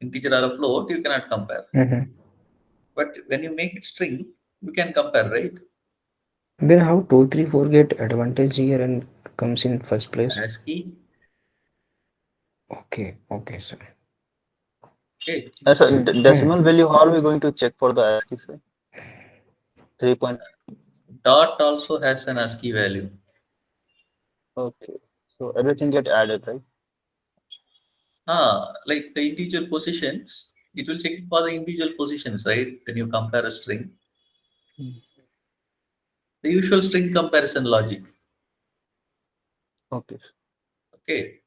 Integer or a float, you cannot compare. Mm-hmm. But when you make it string, you can compare, right? Then how 2, 3, 4 get advantage here and comes in first place? ASCII, Okay, okay, sir. okay. As a Hmm. decimal value, how are we going to check for the ASCII, sir? 3 point. Dot also has an ASCII value. Okay. So everything get added, right? Like the individual positions, it will check for the individual positions, right? When you compare a string, Mm. the usual string comparison logic. Okay. Okay,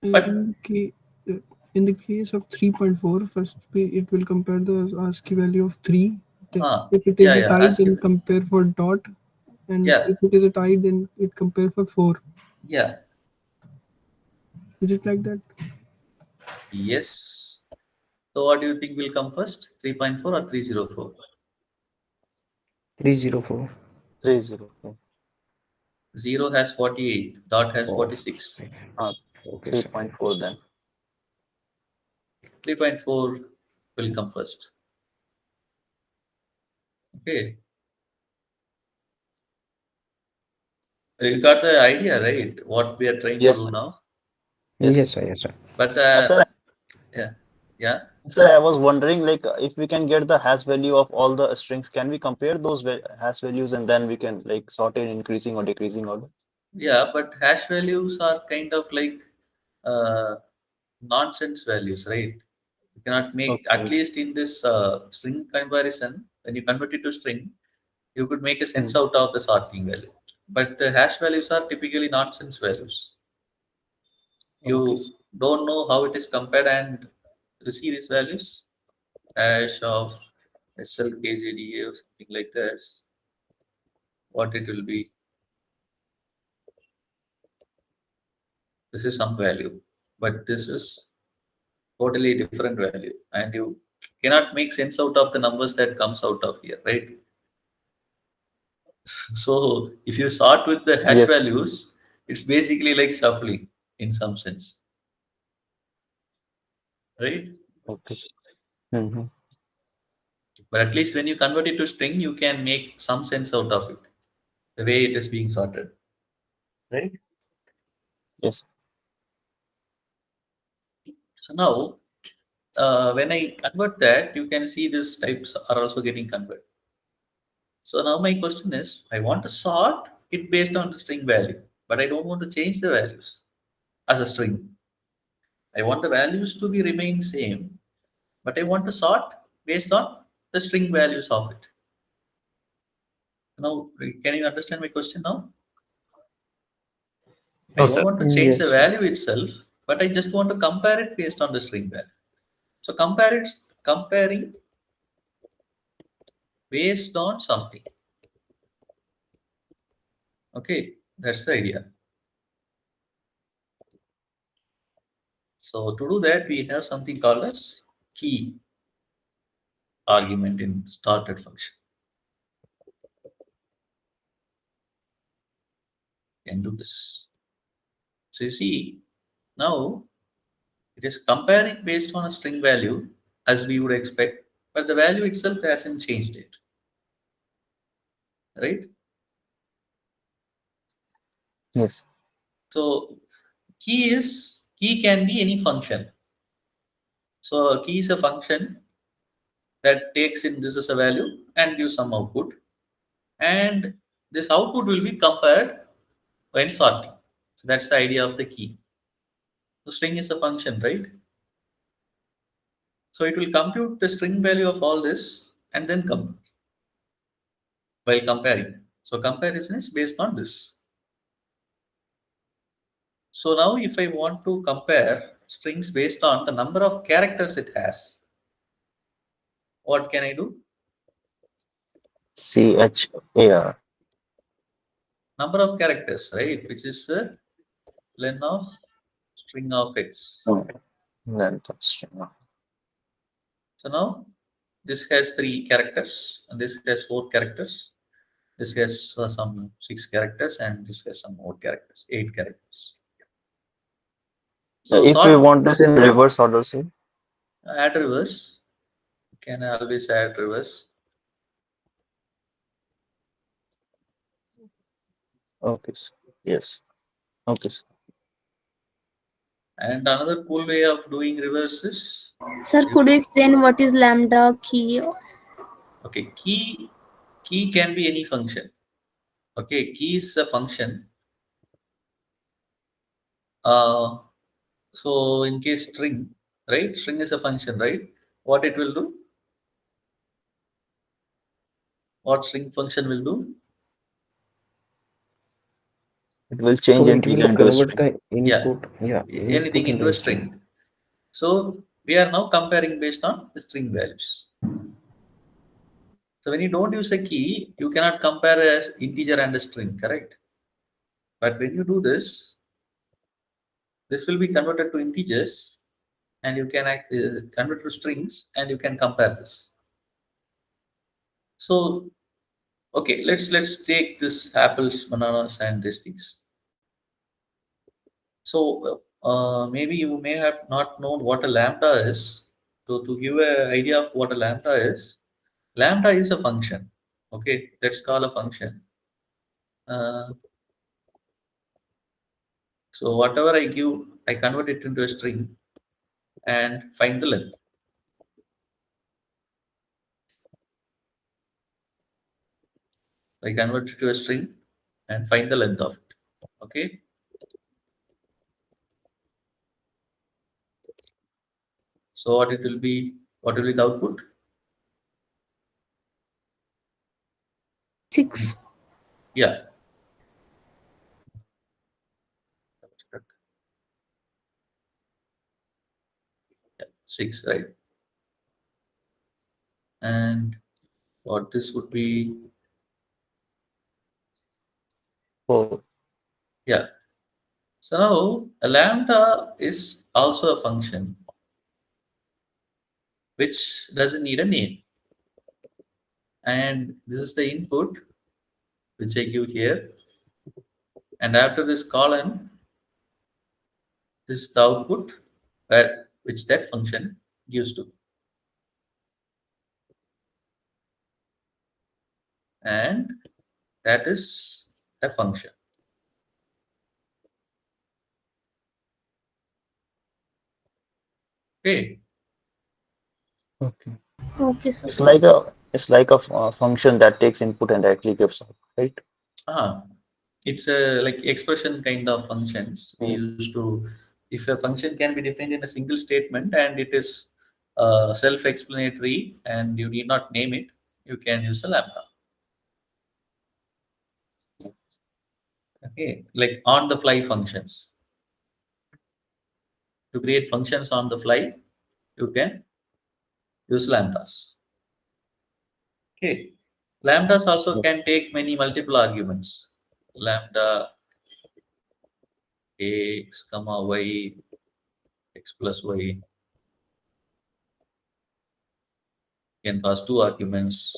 but In, ca- uh, in the case of 3.4, first it will compare the ASCII value of 3. If it is yeah, a yeah, type, ASCII, then compare for dot, and yeah, if it is a type, then it compare for 4. yeah, Is it like that? yes. So what do you think will come first, 3.4 or 304? 304. 3 0. Zero has 48, dot has Oh, 46. Uh, okay, sir. 3.4 then. 3.4 will come first. Okay, you got the idea, right? What we are trying to Yes, do sir. now. Yes. Yes, sir. Yes, sir. But Sir, yeah, yeah, sir, I was wondering, like, if we can get the hash value of all the strings, can we compare those hash values and then we can like sort in increasing or decreasing order? yeah. But hash values are kind of like uh, nonsense values, right? You cannot make, at Okay. least in this string comparison, when you convert it to string, you could make a Hmm. sense out of the sorting value. But the hash values are typically nonsense values. Okay. You don't know how it is compared and receive these values. Hash of SLKJDA or something like this. What it will be. This is some value, but this is totally different value, and you cannot make sense out of the numbers that comes out of here, right? So if you start with the hash Yes. values, it's basically like shuffling in some sense, right? Okay. Mm-hmm. But at least when you convert it to string, you can make some sense out of it, the way it is being sorted, right? Yes. So now, when I convert that, you can see these types are also getting converted. So now my question is, I want to sort it based on the string value, but I don't want to change the values as a string. I want the values to be remain same, but I want to sort based on the string values of it. Now, can you understand my question now? I No, don't sir. want to change the Yes, sir. value itself, but I just want to compare it based on the string value. So comparing based on something. Okay, that's the idea. So to do that, we have something called as key argument in started function. Can do this. So you see, now it is comparing based on a string value as we would expect, but the value itself hasn't changed it, right? Yes. So key can be any function. So a key is a function that takes in this as a value and gives some output, and this output will be compared when sorting. So that's the idea of the key. So string is a function, right? So it will compute the string value of all this and then come while comparing. So comparison is based on this. So now if I want to compare strings based on the number of characters it has, what can I do? CHAR. Number of characters, right? Which is the len of string of x. Oh, length of string. So now this has 3 characters and this has 4 characters. This has some 6 characters and this has some more characters, 8 characters. So If we sort want this in reverse order, say. add reverse. You can always add reverse. Okay. Yes. Okay. And another cool way of doing reverse is Sir, if could you explain what is lambda key? okay, key can be any function. Okay, key is a function. Uh, so in case string, right? String is a function, right? What it will do? What string function will do? It will So change it integer will into a convert string. the Yeah, input, yeah, anything input in into a the string. string. So we are now comparing based on the string values. So when you don't use a key, you cannot compare a integer and a string, correct? But when you do this, this will be converted to integers, and you can convert to strings, and you can compare this. So okay, let's take this apples, bananas, and these things. So maybe you may have not known what a lambda is. So to give an idea of what a lambda is a function. Okay, let's call a function. Uh, so whatever I give, I convert it into a string and find the length. I convert it to a string and find the length of it. Okay. So what it will be? What will be the output? 6. Yeah. Yeah, 6, right? And what this would be? 4. Yeah. So now a lambda is also a function which doesn't need a name. And this is the input which I give here. And after this column, this is the output which that function gives to. And that is a function. Okay. Okay. Okay, sir. It's like a function that takes input and directly gives out, right? Ah, it's a like expression kind of functions we Mm. used to. If a function can be defined in a single statement and it is self-explanatory and you need not name it, you can use a lambda. Okay, like on the fly functions. To create functions on the fly, you can use lambdas. Okay, lambdas also Yes. can take many multiple arguments. Lambda x comma y x plus y can pass two arguments.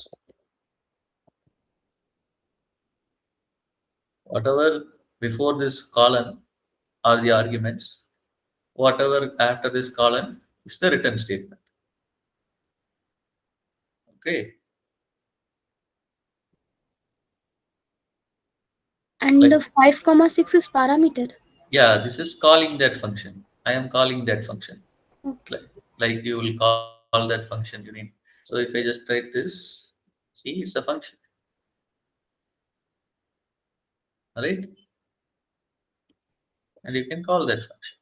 Whatever before this column are the arguments. Whatever after this column is the return statement. Okay. And Like 5 comma 6 is parameter. yeah, this is calling that function. I am calling that function. Okay. Like, like you will call that function you need. So if I just write this, see it's a function. Alright? And you can call that function.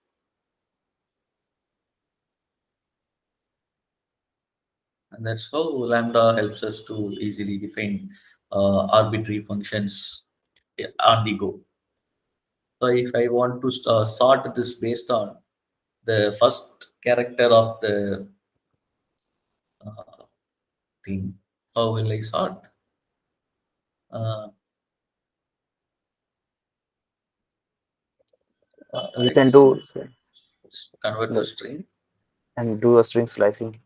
And that's how lambda helps us to easily define arbitrary functions on the go. So if I want to sort this based on the first character of the uh, thing, how will I sort? Uh, We can it's do just convert to the string. and do a string slicing.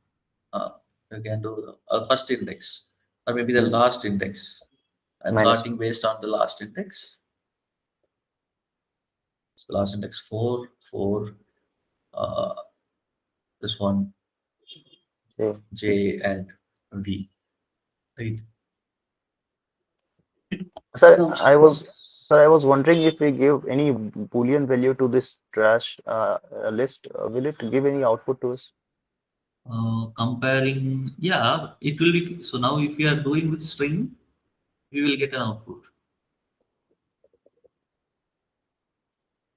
Uh, you can do the first index or maybe the Mm. last index. I'm Minus. sorting based on the last index. So last index 4, 4, uh, this one Okay. J and V. Right. Sir, Now, I was wondering if we give any Boolean value to this trash list, will it give any output to us? comparing, yeah, it will be. So now if we are doing with string, we will get an output.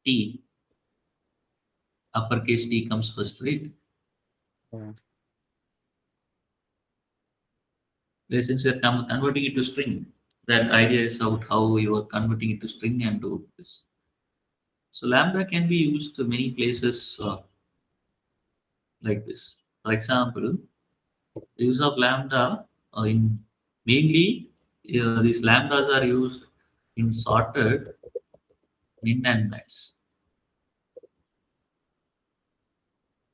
T, uppercase T comes first, right? Mm. Since we are converting it to string, that idea is out how you are converting it to string and do this. So lambda can be used to many places like this. For example, the use of lambda in mainly these lambdas are used in sorted, min and max.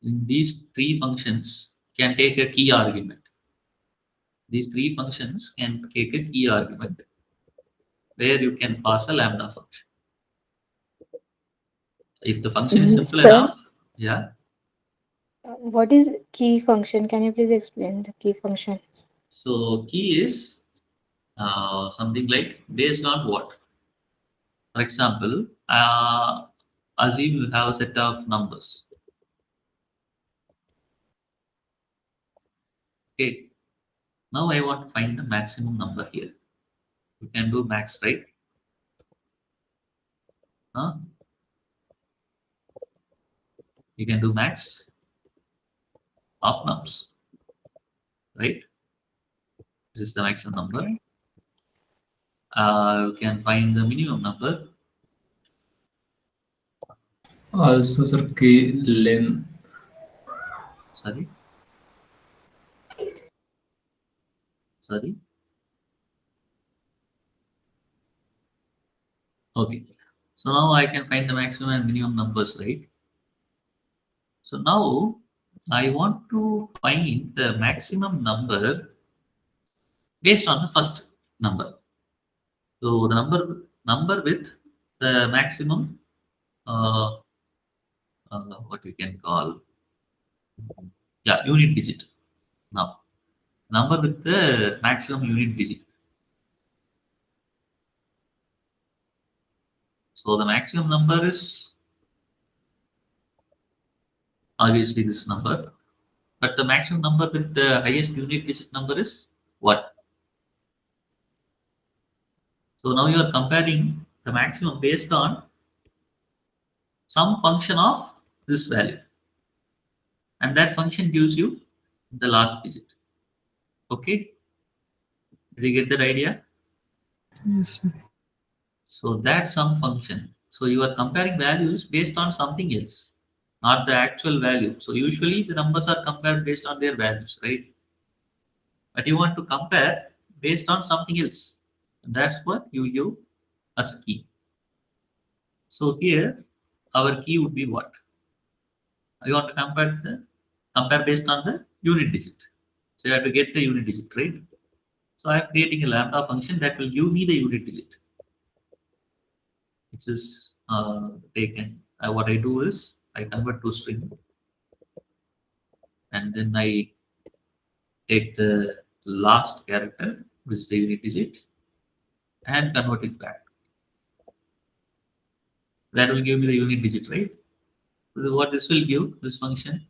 In these three functions can take a key argument. These three functions can take a key argument where you can pass a lambda function. If the function is simple Sir, enough, yeah. what is key function? Can you please explain the key function? So key is something like based on what? For example, assume you have a set of numbers. Okay. Now I want to find the maximum number here. You can do max, right? Huh? You can do max of nums, right? This is the maximum number. Okay. You can find the minimum number. Also, sir, key len. Sorry, sorry. Okay. So now I can find the maximum and minimum numbers, right? So now I want to find the maximum number based on the first number. So the number with the maximum uh, what we can call yeah unit digit. Now number with the maximum unit digit. So the maximum number is obviously this number. But the maximum number with the highest unit digit number is what? So now you are comparing the maximum based on some function of this value, and that function gives you the last digit. Okay, did you get that idea? Yes, sir. So that's some function. So you are comparing values based on something else, not the actual value. So usually the numbers are compared based on their values, right? But you want to compare based on something else. And that's what you give as key. So here our key would be what? You want to compare based on the unit digit. So you have to get the unit digit, right? So I'm creating a lambda function that will give me the unit digit, which is taken. What I do is I convert to string, and then I take the last character, which is the unit digit, and convert it back. That will give me the unit digit, right? So what this will give, this function,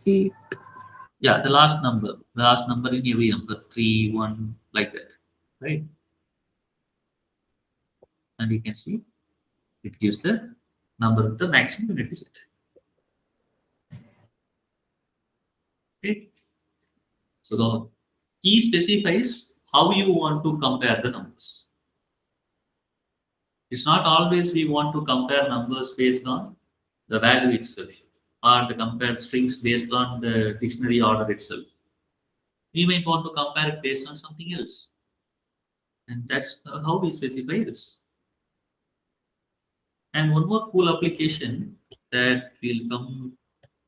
8. yeah, the last number in every number, 3, 1, like that, right? And you can see it gives the number with the maximum unit digit. Okay. So the key specifies how you want to compare the numbers. It's not always we want to compare numbers based on the value itself or the compare strings based on the dictionary order itself. We might want to compare it based on something else. And that's how we specify this. And one more cool application that will come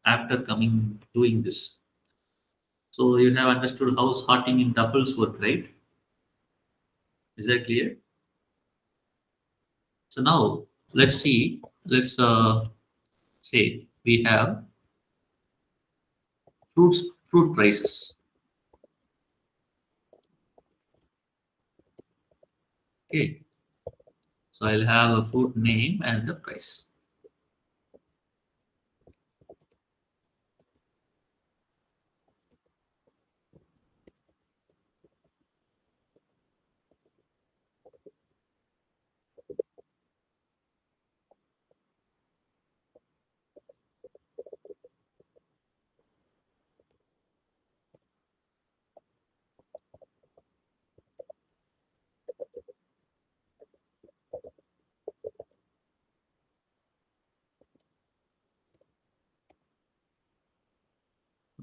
after coming doing this. So you have understood how sorting in tuples work, right? Is that clear? So now let's see. Let's say we have fruit prices. Okay. So I'll have a fruit name and the price.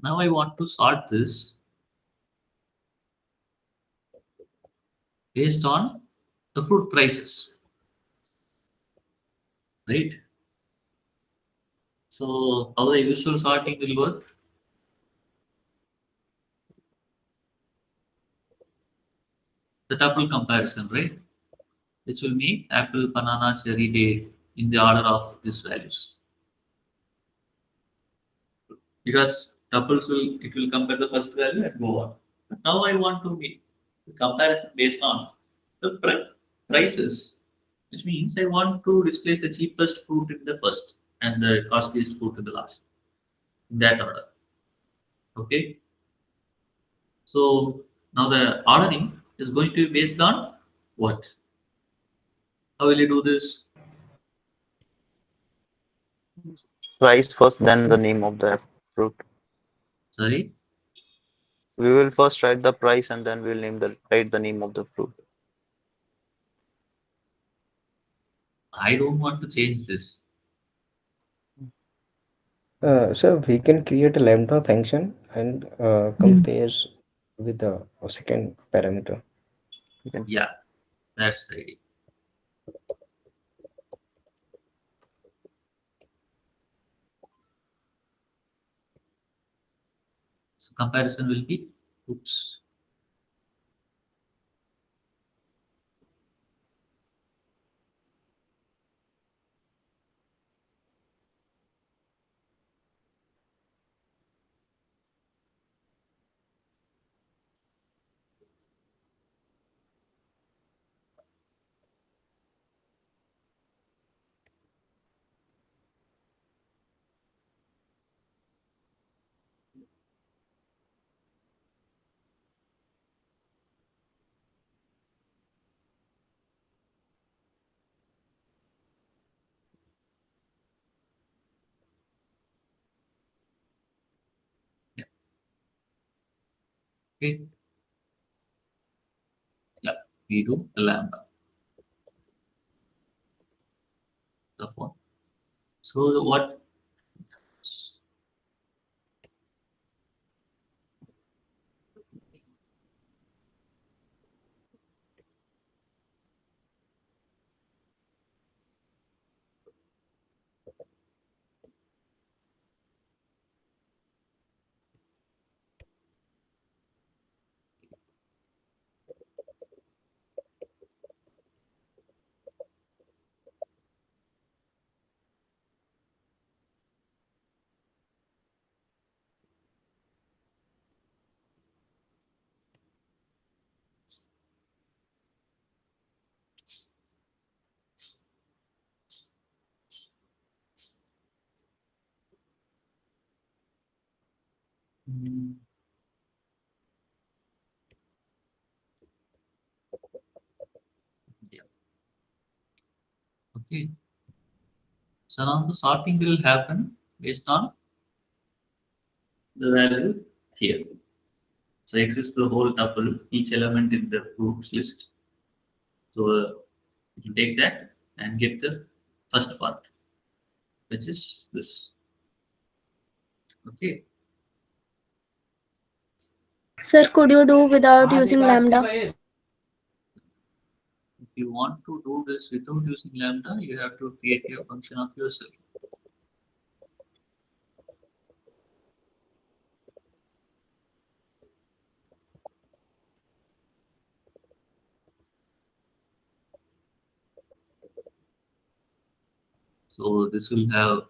Now I want to sort this based on the fruit prices, right? So how the usual sorting will work? The tuple comparison, right? Which will make apple, banana, cherry, date in the order of these values. Because tuples will compare the first value and go on. But now I want to make the comparison based on the prices, which means I want to displace the cheapest fruit in the first and the costliest fruit in the last, in that order. Okay. So now the ordering is going to be based on what? How will you do this? Price first, then the name of the fruit. Sorry, We will first write the price and then we'll write the name of the fruit. I don't want to change this. So we can create a lambda function and Hmm. compares with the second parameter. You can Yeah, that's the idea. So comparison will be, oops. Okay, yeah, we do the lambda, the one. So what? Mm, yeah. Okay. So now the sorting will happen based on the value here. So X is the whole tuple, each element in the groups list. So you take that and get the first part, which is this. Okay. Sir, could you do without using lambda? If you want to do this without using lambda, you have to create a function of yourself. So this will have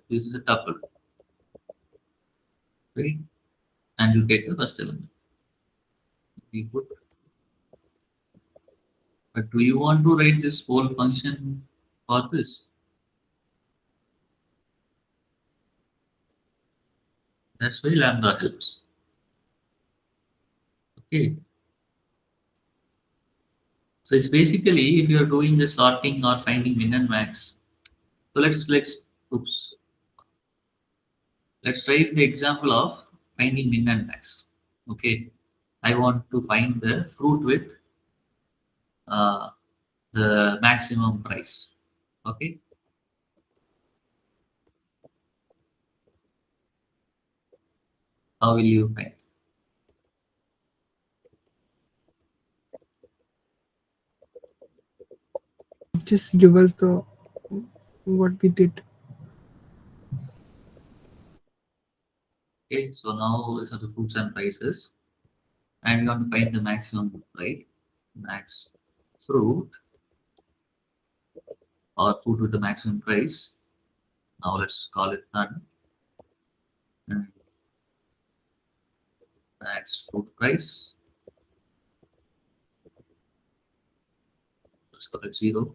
this is a tuple, right? And you take the first element. You put. But do you want to write this whole function for this? That's why lambda helps. Okay. So it's basically if you're doing the sorting or finding min and max. So oops. Let's try the example of finding min and max. Okay. I want to find the fruit with uh, the maximum price. Okay. How will you find? Just give us the what we did. Okay. So now these are the fruits and prices, and you want to find the maximum, right? Max fruit or fruit with the maximum price. Now let's call it none. And max fruit price. Let's call it 0,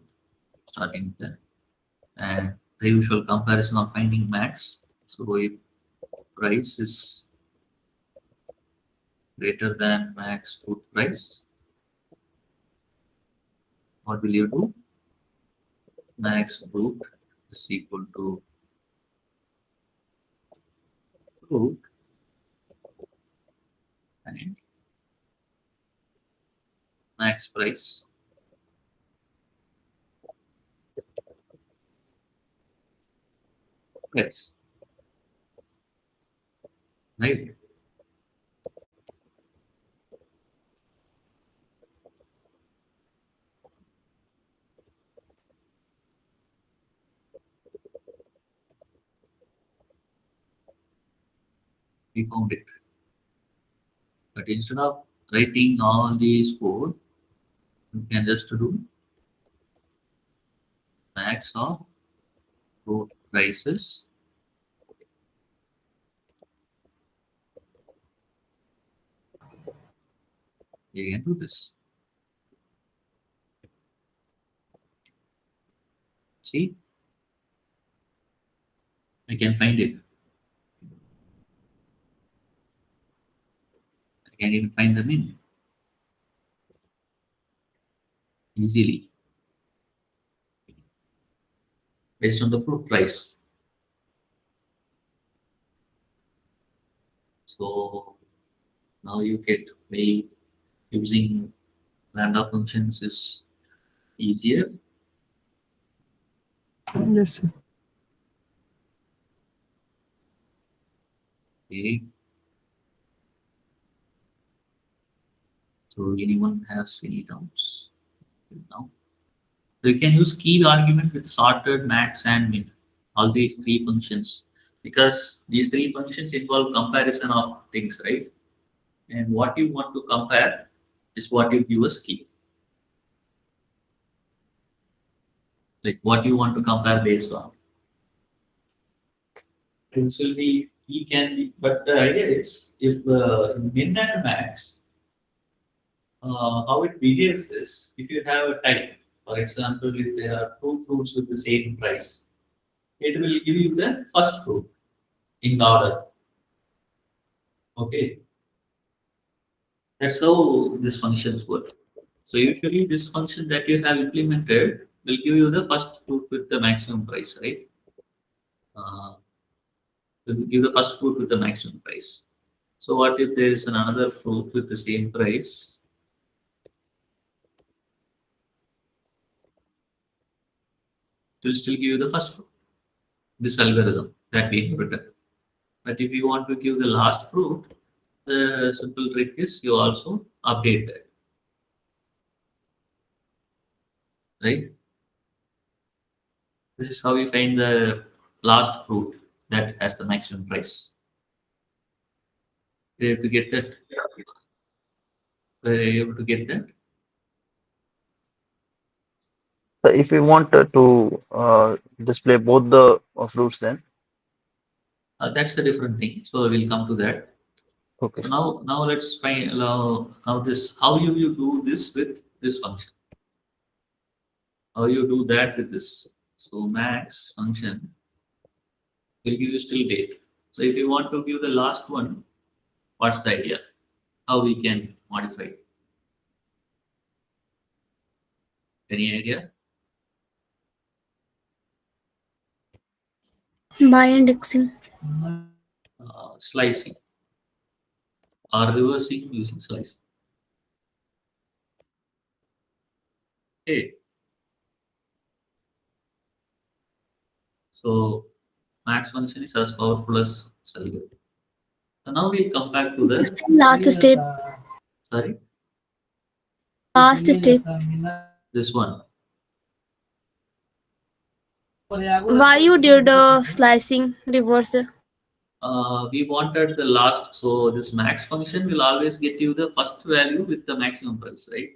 starting there. And the usual comparison of finding max. So if price is greater than max fruit price, what will you do? Max fruit is equal to fruit and max price. Yes, right. We found it. But instead of writing all these code, you can just do max of fruit prices. You can do this. See, I can find it. I can even find the min easily based on the fruit price. So now you get by using lambda functions is easier. Yes, sir. Okay. So anyone has any doubts now? So you can use key argument with sorted, max, and min. All these three functions, because these three functions involve comparison of things, right? And what you want to compare is what you give as key. Like what you want to compare based on. Principally, key can be, but the idea is if min and max, how it behaves is if you have a type, for example, if there are two fruits with the same price, it will give you the first fruit in order. Okay, that's how this functions work. So usually this function that you have implemented will give you the first fruit with the maximum price, right? Uh, will give the first fruit with the maximum price. So what if there is another fruit with the same price? It will still give you the first fruit. This algorithm that we have written. But if you want to give the last fruit, the simple trick is you also update that, right? This is how you find the last fruit that has the maximum price. You have to get that. You able to get that. So if we want to display both the fruits, then That's a different thing. So we'll come to that. okay. So now let's find now this how you do this with this function. How you do that with this. So max function will give you still date. So if you want to give the last one, what's the idea? How we can modify it? Any idea? By indexing. Slicing or reversing using slicing. Okay. So max function is as powerful as cellular. So now we come back to the Explain last step. sorry Last step. this one. Why you did slicing reverse? We wanted the last, so this max function will always get you the first value with the maximum price, right?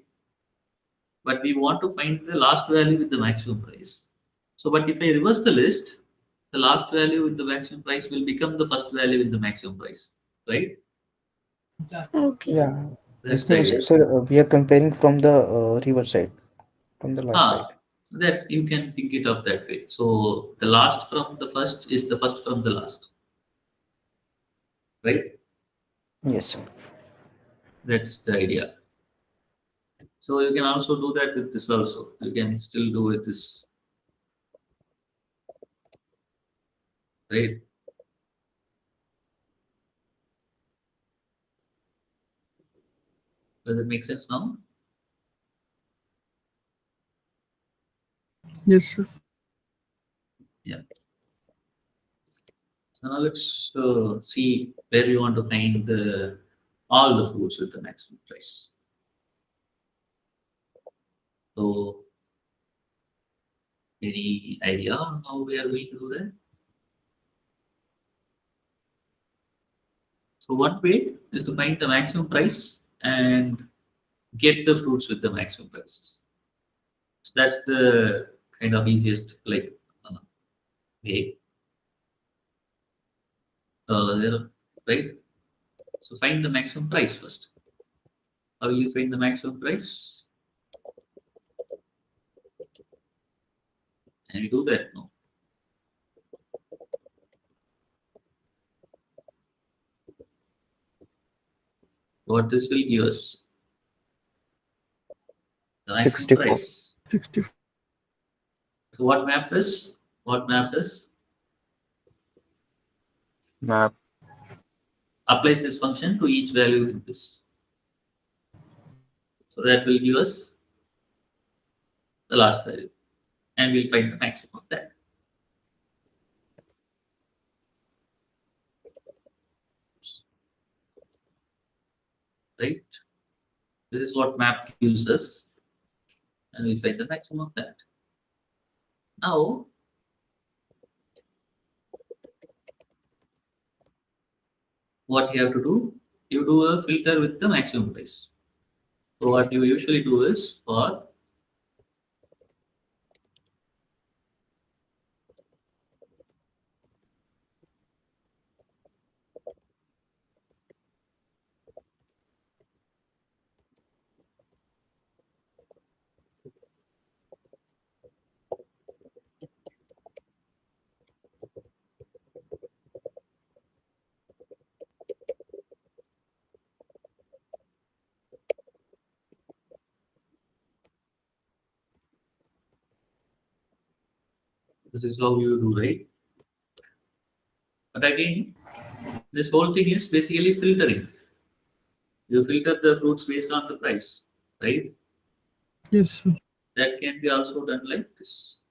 But we want to find the last value with the maximum price. So, but if I reverse the list, the last value with the maximum price will become the first value with the maximum price, right? Okay. Yeah, That's this the means, idea. sir, we are comparing from the river side, from the last side. That you can think it up that way. So the last from the first is the first from the last, right? Yes, sir. That's the idea. So you can also do that with this also. You can still do with this, right? Does it make sense now? Yes, sir. Yeah. So now let's see where we want to find the all the fruits with the maximum price. So any idea on how we are going to do that? So one way is to find the maximum price and get the fruits with the maximum prices. So that's the kind of easiest like way. Right? So find the maximum price first. How will you find the maximum price? And you do that now. What this will give us? The maximum 64 price. 64. So what map is? What map is? map. Applies this function to each value in this. So that will give us the last value, and we'll find the maximum of that. Right? This is what map gives us, and we'll find the maximum of that. Now, what you have to do, you do a filter with the maximum price. So what you usually do is for this is how you do, right? But again, this whole thing is basically filtering. You filter the fruits based on the price, right? Yes, sir. That can be also done like this.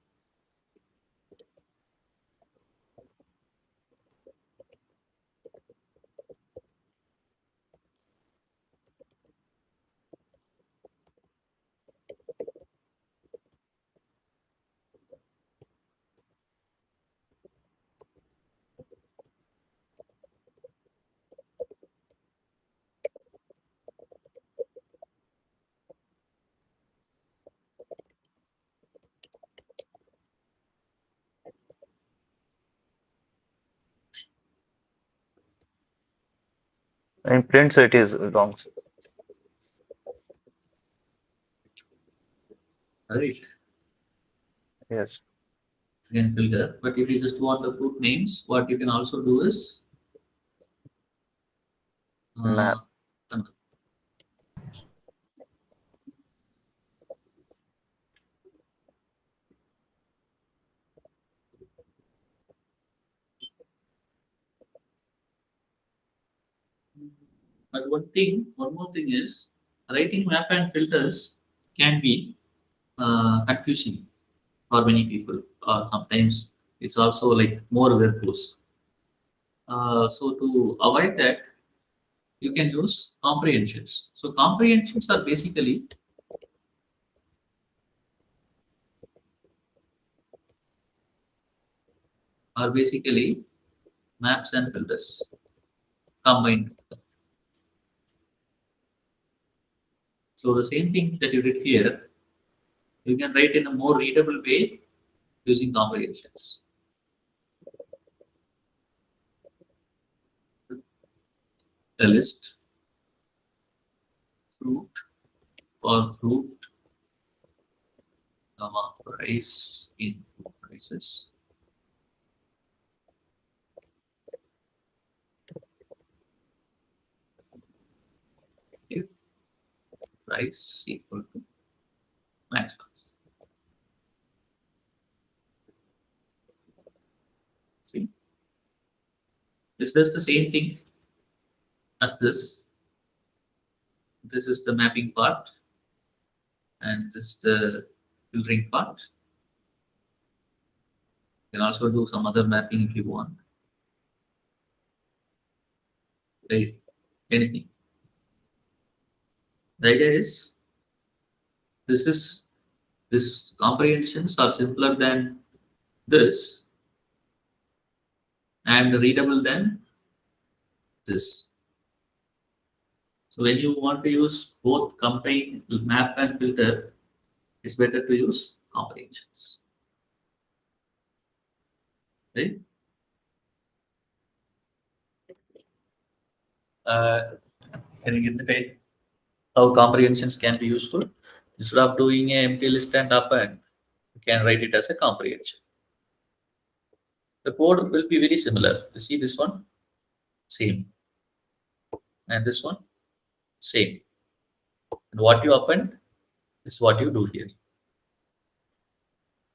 In prints, it is wrong. Right? Yes. You can filter. But if you just want the fruit names, what you can also do is Map. convert. But one more thing is writing map and filters can be confusing for many people. Sometimes it's also like more verbose. So to avoid that, you can use comprehensions. So comprehensions are basically maps and filters combined. So the same thing that you did here, you can write in a more readable way using comprehensions. A list, fruit for fruit, comma, price in food prices. If price equal to max price. See, this does the same thing as this. This is the mapping part, and this is the filtering part. You can also do some other mapping if you want. Right? Anything. The idea is this is this comprehensions are simpler than this and readable than this. So when you want to use both combine map and filter, it's better to use comprehensions. Right? Uh, can you get the guide? How comprehensions can be useful? Instead of doing a empty list and append, you can write it as a comprehension. The code will be very similar. You see this one, same, and this one, same. And what you append is what you do here.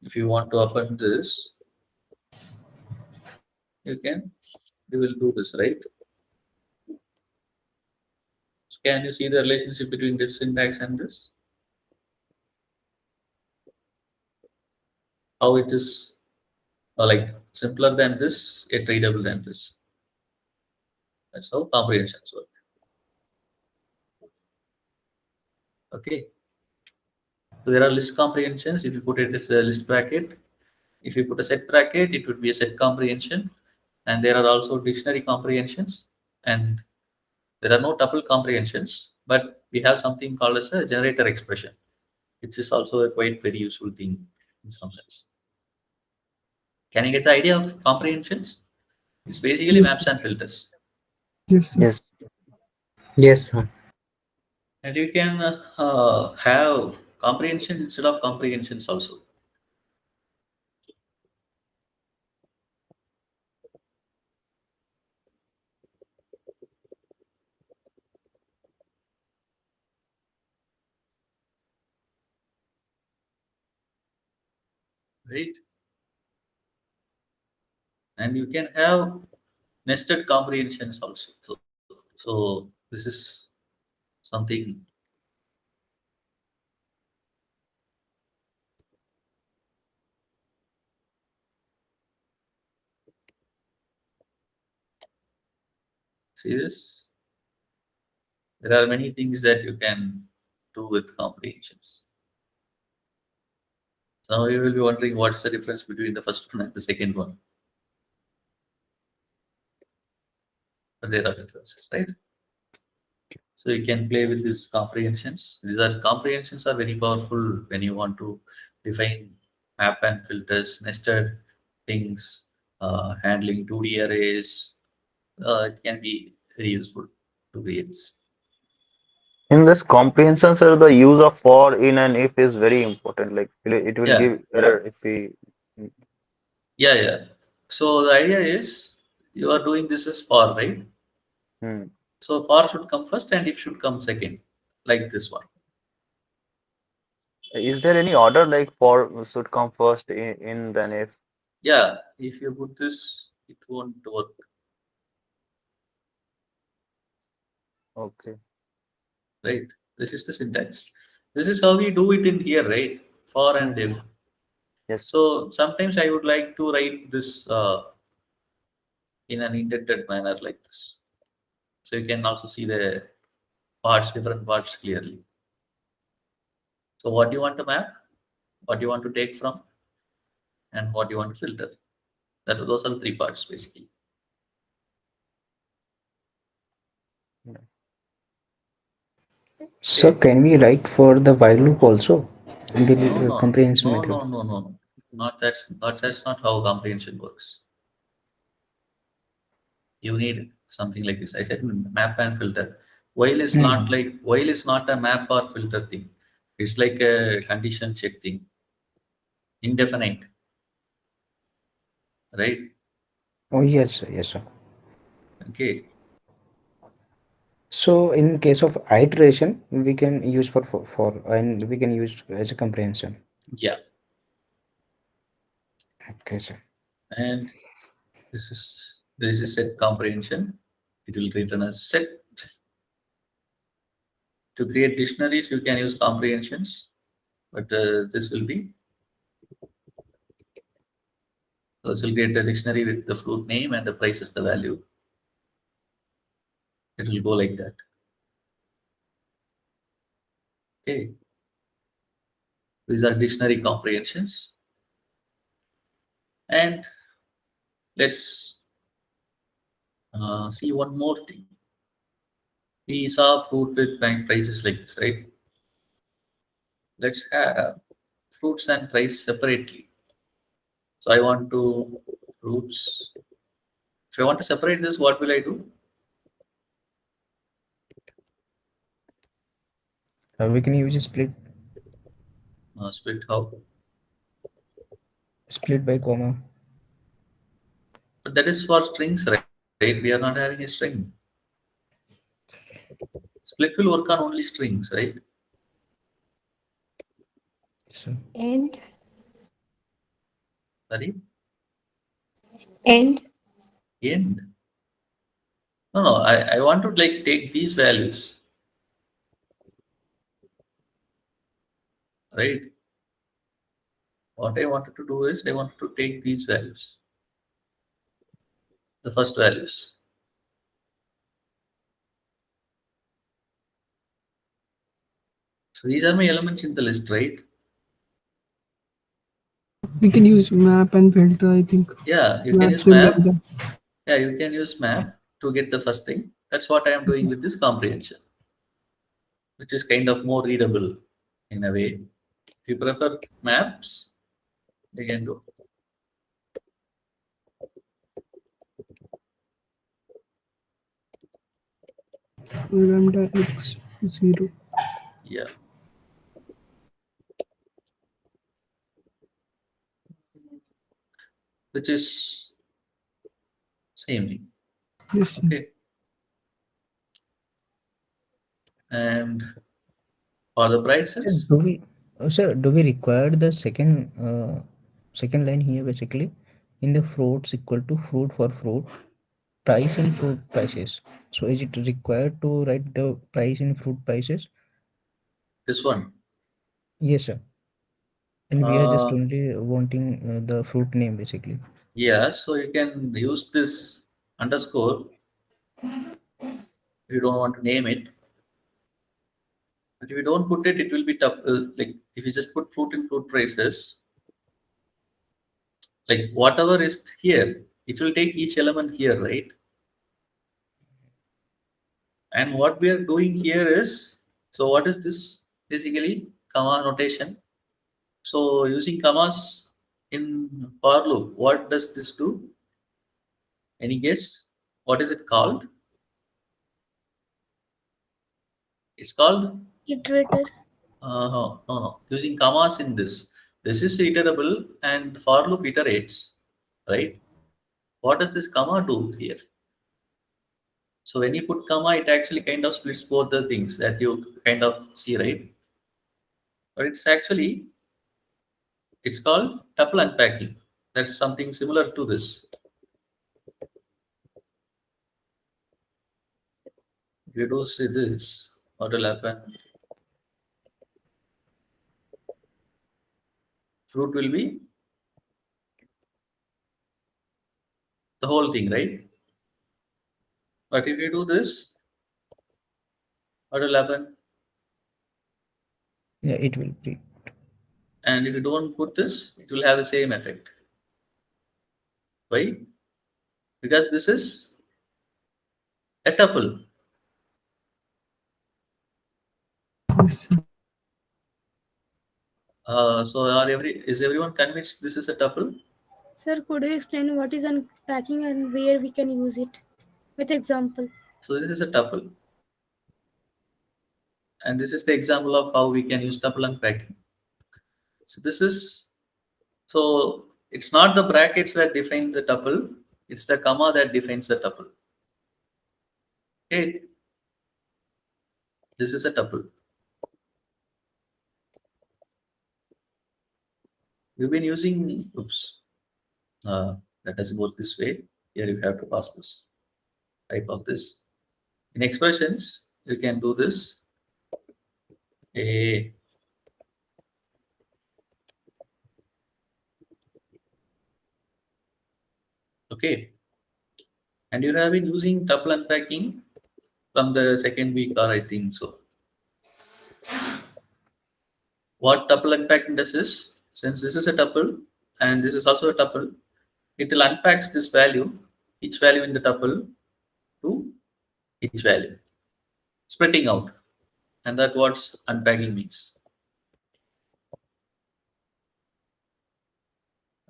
If you want to append this, you will do this, right? Can you see the relationship between this syntax and this? How it is like simpler than this, yet readable than this. That's how comprehensions work. Okay. So there are list comprehensions. If you put it as a list bracket, if you put a set bracket, it would be a set comprehension. And there are also dictionary comprehensions. And there are no tuple comprehensions, but we have something called as a generator expression, which is also a quite very useful thing in some sense. Can you get the idea of comprehensions? It's basically Yes, maps and filters. yes, sir. Yes. Yes, sir. And you can have comprehension instead of comprehensions also. Right? And you can have nested comprehensions also. So this is something. See this? There are many things that you can do with comprehensions. Now you will be wondering what's the difference between the first one and the second one. But there are differences, right? So you can play with these comprehensions. These are comprehensions are very powerful when you want to define map and filters, nested things, handling 2D arrays. It can be very useful to create. In this comprehension, sir, the use of for, in, and if is very important. Like it will Yeah, give error if we. yeah. So the idea is you are doing this as for, right? Hmm. So for should come first and if should come second, like this one. Is there any order like for should come first in then if? Yeah, if you put this, it won't work, Okay. right? This is the syntax. This is how we do it in here, right? For and if. Hmm. Yes. So sometimes I would like to write this in an indented manner like this. So you can also see the parts, different parts clearly. So what you want to map, what you want to take from, and what you want to filter. Those are the three parts basically. So Okay. can we write for the while loop also in No, the no, comprehension no, method? no, no, no. Not that's not how comprehension works. You need something like this. I said map and filter. Hmm. While is not a map or filter thing. It's like a condition check thing. Indefinite, right? Oh yes, sir. Yes, sir. Okay. So in case of iteration, we can use for and we can use as a comprehension. Yeah. Okay, sir. And this is set comprehension. It will return a set. To create dictionaries, you can use comprehensions, but this will create a dictionary with the fruit name and the price is the value. It will go like that. Okay. These are dictionary comprehensions. And let's see one more thing. We saw fruit with bank prices like this, right? Let's have fruits and price separately. So I want to fruits. If I want to separate this, what will I do? We can use a Split how? split by comma. But that is for strings, right? We are not having a string. Split will work on only strings, right? So And Sorry, and end. No, I want to like take these values. right? What I wanted to do is I wanted to take these values, the first values. So these are my elements in the list, right? We can use map and filter, I think. Yeah, you can Map use to map. lambda. Yeah, you can use map to get the first thing. That's what I am doing with this comprehension, which is kind of more readable in a way. If you prefer maps, you can do. Lambda x0. Yeah. Which is same thing. Yes. Okay. And for the Sir, prices, do we require the second line here basically in the fruits equal to fruit for fruit price in fruit prices? So is it required to write the price in fruit prices? this one. Yes, sir. And we are just Uh, only wanting the fruit name basically. yeah, so you can use this underscore. You don't want to name it, but if you don't put it, it will be tough. Like if you just put fruit in fruit prices, like whatever is here, it will take each element here, right? And what we are doing here is, so what is this? Basically, comma notation. So using commas in for loop, what does this do? Any guess? What is it called? It's called Iterator. no. Using commas in this. This is iterable and for loop iterates, right? What does this comma do here? So when you put comma, it actually kind of splits both the things that you kind of see, right? But it's called tuple unpacking. That's something similar to this. If you do see this, what will happen? Fruit will be the whole thing, right? But if you do this, what will happen? Yeah, it will be. And if you don't put this, it will have the same effect. Why? Because this is a tuple. Yes. So is everyone convinced this is a tuple? Sir, could you explain what is unpacking and where we can use it? With example. So this is a tuple. And this is the example of how we can use tuple unpacking. So this is, so it's not the brackets that define the tuple, it's the comma that defines the tuple. Okay, this is a tuple. We've been using, oops, that doesn't work this way. Here you have to pass this, type of this. In expressions, you can do this. A okay, and you have been using tuple unpacking from the second week, or I think so. What tuple unpacking does is, since this is a tuple and this is also a tuple, it will unpacks this value, each value in the tuple to each value, splitting out, and that what unpacking means,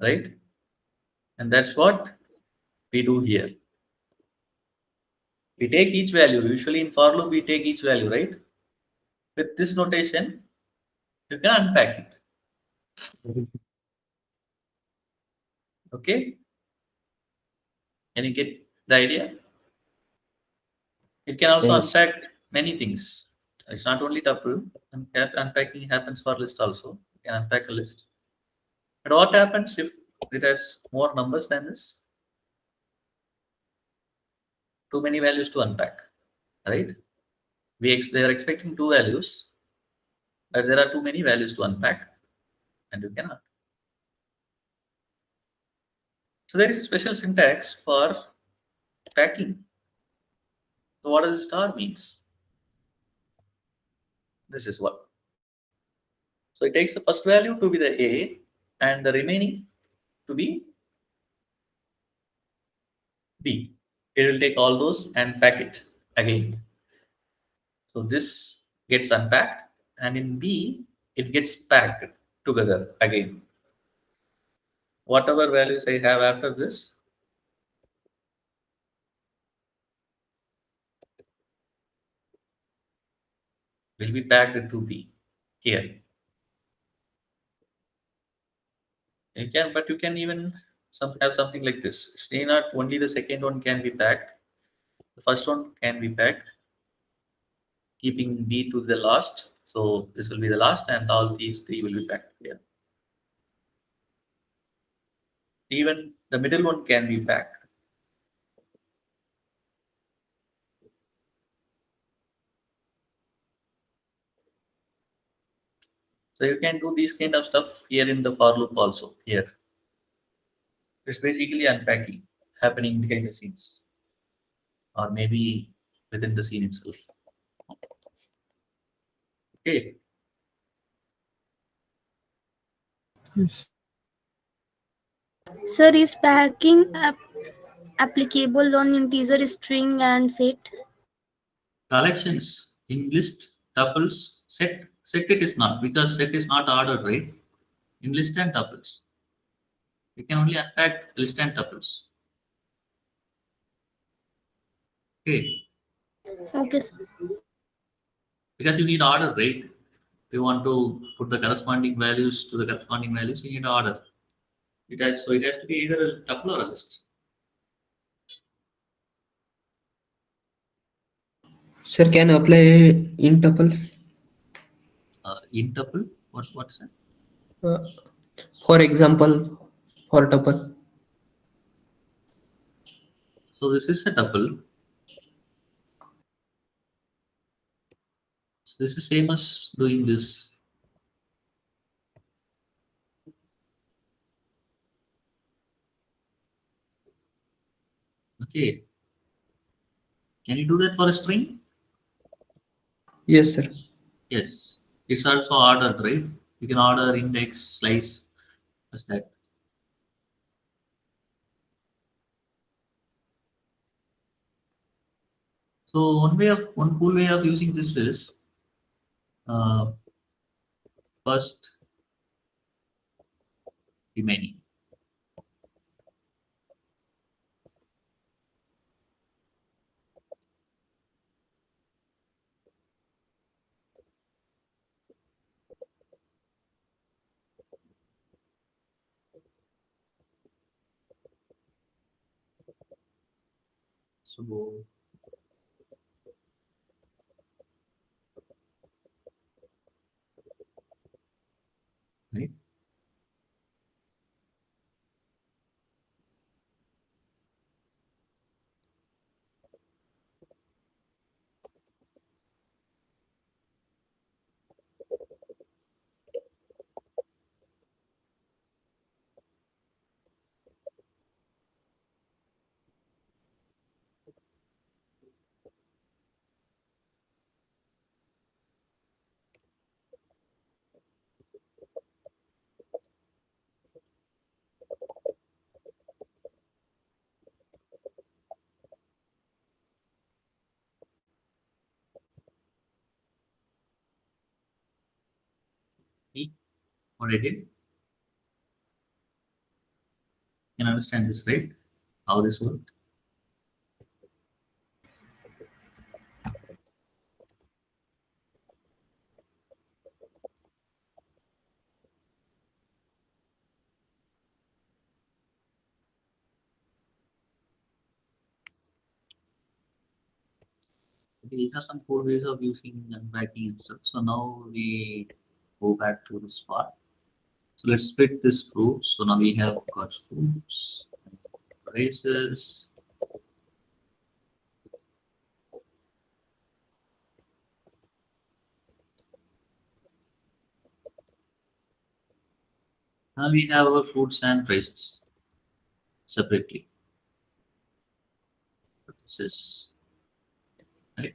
right? And that's what we do here. We take each value. Usually in for loop, we take each value, right? With this notation, you can unpack it. Okay? Can you get the idea? It can also Yes. unpack many things. It's not only tuple. Unpacking happens for list also. You can unpack a list. But what happens if it has more numbers than this? Too many values to unpack, right? They are expecting two values. There are too many values to unpack, and you cannot. So there is a special syntax for packing. So what does star means? This is what. So it takes the first value to be the A and the remaining to be B. It will take all those and pack it again. So this gets unpacked, and in B it gets packed together again. Whatever values I have after this will be packed to B here. You can, but you can even have something like this. Stay not only the second one can be packed, the first one can be packed, keeping B to the last. So this will be the last, and all these three will be packed here. Even the middle one can be packed. So you can do these kind of stuff here in the for loop also. Here, it's basically unpacking happening behind the scenes, or maybe within the scene itself. Okay. Yes. Sir, is packing applicable on integer string and set? Collections in list tuples set it is not, because set is not ordered, right? In list and tuples, you can only unpack list and tuples. Okay, Okay, sir. because you need order, right? If you want to put the corresponding values to the corresponding values, you need order. It has to be either a tuple or a list. Sir, can apply in tuples? In tuple, what's that? Uh, for example, for tuple. So this is a tuple. So this is same as doing this. Okay, can you do that for a string? Yes, sir. Yes, it's also ordered, right? You can order index, slice, as that. So one cool way of using this is uh, first remaining. So right, see what I did. You can understand this, right? How this worked. Okay, these are some cool ways of using unpacking and stuff. So now we go back to this part. So let's split this fruit. So now we have got fruits, races. Now we have our foods and prices separately. This is right.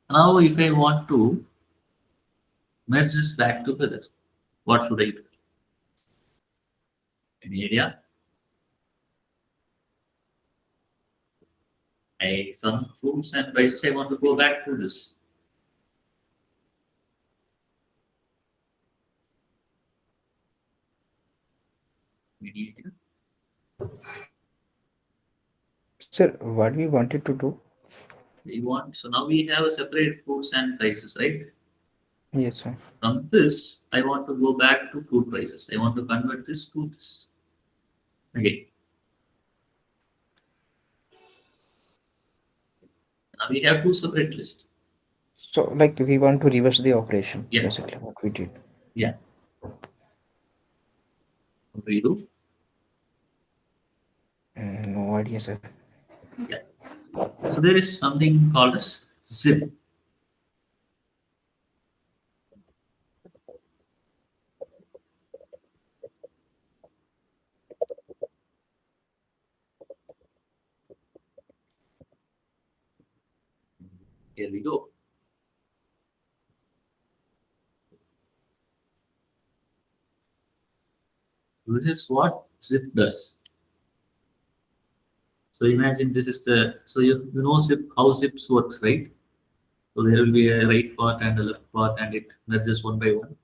Now, if I want to merge this back together, what should I do? Any idea? I some foods and prices. I want to go back to this. Any idea? Sir, what we wanted to do? We want so now we have a separate foods and prices, right? Yes, sir. From this, I want to go back to food prices. I want to convert this to this. Okay. Now we have two separate lists. So, like, we want to reverse the operation, Yeah. basically, what we did. Yeah. Redo. No idea, sir. Yeah. So there is something called as zip. Here we go. This is what zip does. So imagine this is the so you know zip how zips works, right? So there will be a right part and a left part, and it merges one by one.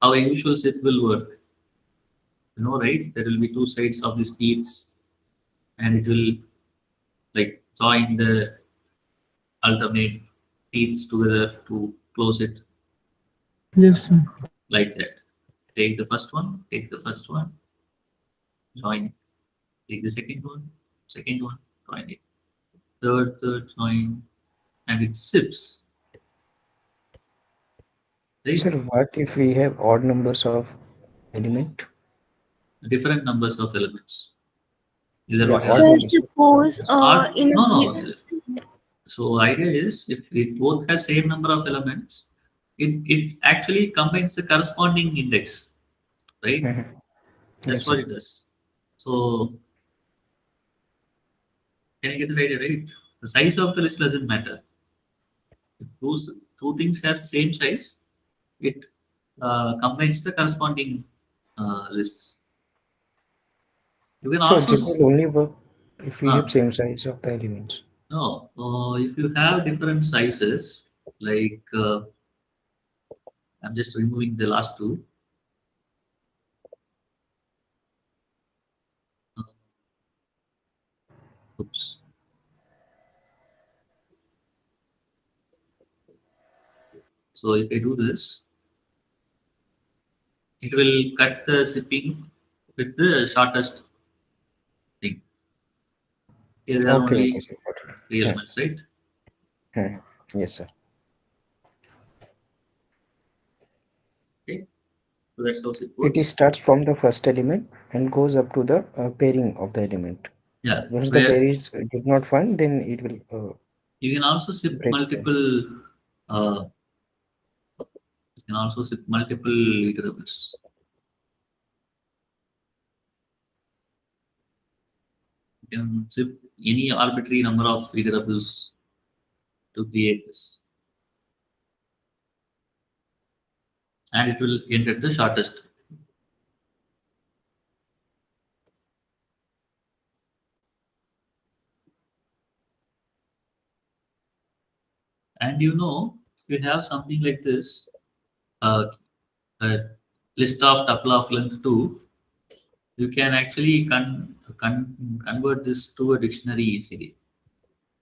How a usual zip will work, you know, right? There will be two sides of these teeth, and it will like join the alternate teeth together to close it Yes, sir. like that. Take the first one, take the first one, join. Take the second one, join it. Third, join, and it zips, right? Sir, what if we have odd numbers of element? Different numbers of elements. Is that Yeah, what you're odd So asking? numbers. suppose So odd, in no, a no. So idea is if it both has same number of elements, it actually combines the corresponding index, right? Mhm. That's Yes, what sir. it does. So can you get the idea, right? The size of the list doesn't matter. If two things has the same size, it combines the corresponding lists. You can So also zip will only work if we uh, have same size of the elements. no, if you have different sizes, like I'm just removing the last two. Uh, oops. So if I do this, it will cut the zipping with the shortest thing. Here there are Okay, okay, only sir. Got three it. elements, right? Yes, sir. Okay, so that's how it It works. starts from the first element and goes up to the pairing of the element. Yeah, Once the where pair is did not find, then it will you can also zip break the. multiple. You can also zip multiple iterables. You can zip any arbitrary number of iterables to create this, and it will end at the shortest. And you know, if you have something like this, uh, a list of tuple of length 2, you can actually convert this to a dictionary easily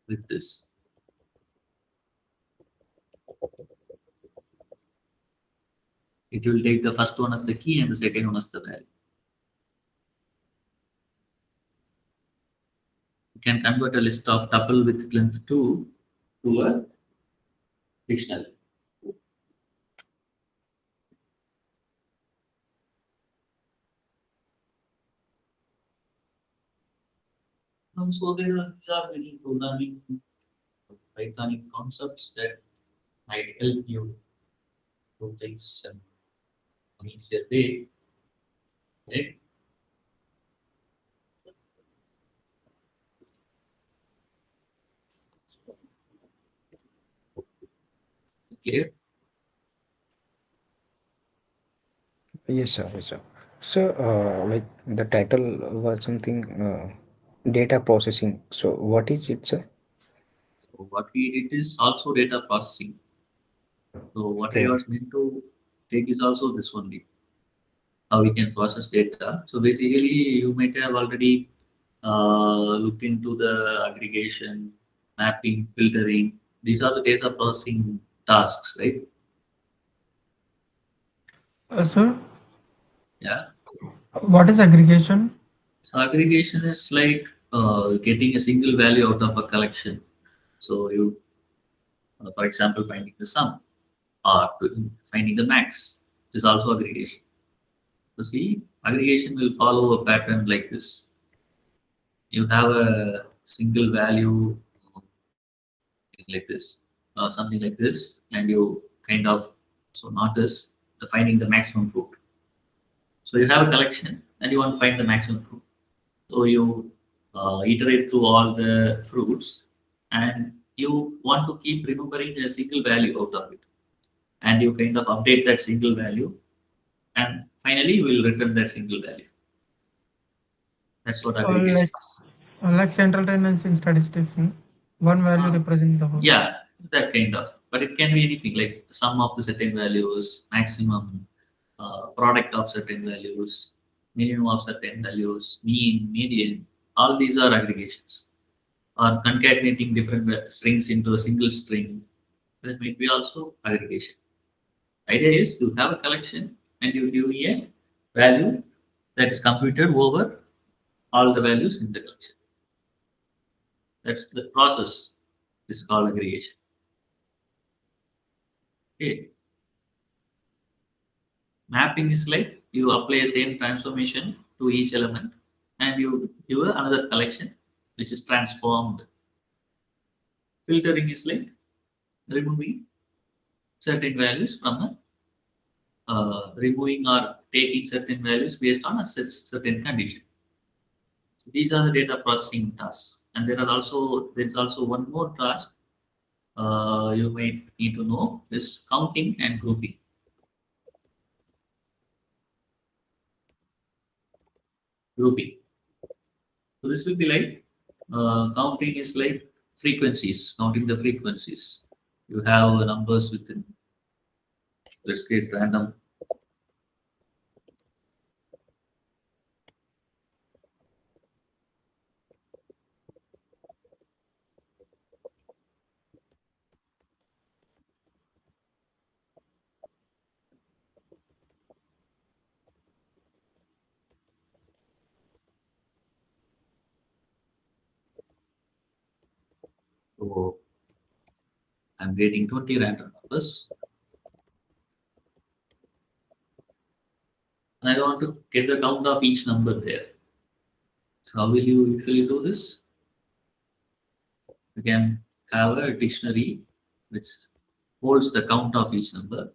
with this. It will take the first one as the key and the second one as the value. You can convert a list of tuple with length 2 to a dictionary. So there are many programming Pythonic concepts that might help you two things and one easier way. Okay. Clear? Yes, sir. Yes, sir. So, like the title was something data processing. So, what is it, sir? So what we did is also data processing. So what I Okay. was meant to take is also this only, how we can process data. So basically, you might have already looked into the aggregation, mapping, filtering. These are the data processing tasks, right? Sir, Yeah. what is aggregation? So aggregation is like getting a single value out of a collection. So you, for example, finding the sum or finding the max is also aggregation. So see, aggregation will follow a pattern like this. You have a single value like this, something like this, and you kind of, so not this, the finding the maximum fruit. So you have a collection and you want to find the maximum fruit. So you iterate through all the fruits and you want to keep remembering a single value out of it. And you kind of update that single value and finally you will return that single value. That's what Uh, aggregation like is. like central tendency in statistics, no? One value Uh, represents the whole. yeah, that kind of. But it can be anything like sum of the certain values, maximum, product of certain values, minimum of certain values, mean, median. All these are aggregations. Or concatenating different strings into a single string. That might be also aggregation. Idea is to have a collection and you give me a value that is computed over all the values in the collection. That's the process. This is called aggregation. Okay. Mapping is like you apply the same transformation to each element and you give another collection which is transformed. Filtering is like removing certain values from a removing or taking certain values based on a certain condition. So these are the data processing tasks. And there is also one more task you might need to know is counting and grouping. Grouping. So this will be like counting is like frequencies, counting the frequencies. You have numbers within, let's create random. So I'm creating 20 random numbers and I want to get the count of each number there. So how will you usually do this? You can have a dictionary which holds the count of each number.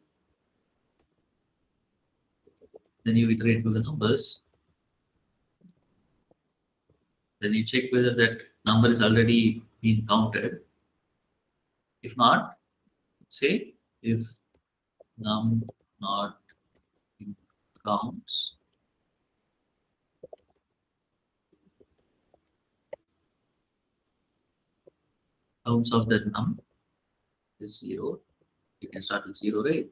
Then you iterate through the numbers. Then you check whether that number is already been counted. If not, say if num not in counts, counts of that num is zero. You can start with zero, right?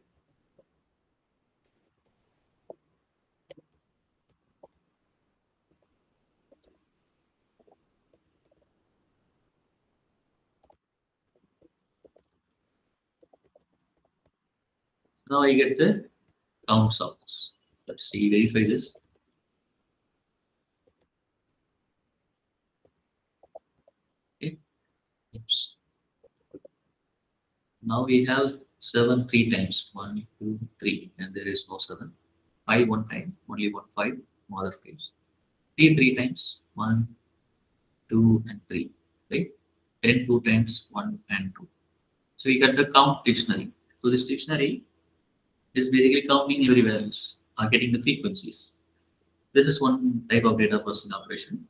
Now I get the counts of this. Let's see, verify this. Okay. Oops. Now we have 7 three times. 1, 2, 3, and there is no 7. 5 one time, only one 5, no other 5s. 3 three times, 1, 2, and 3. Right? 10 two times, 1 and 2. So we got the count dictionary. So this dictionary It's basically counting every values or getting the frequencies. This is one type of data processing operation.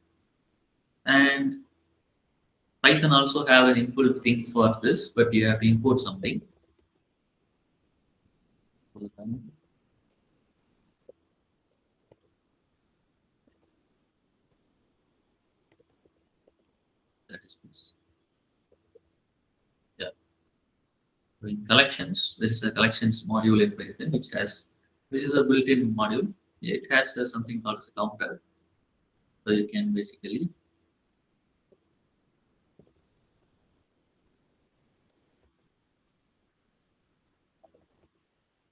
And Python also have an input thing for this, but you have to import something. That is this. Yeah. In collections, there is a collections module in Python which has, this is a built-in module. It has something called as a counter. So you can basically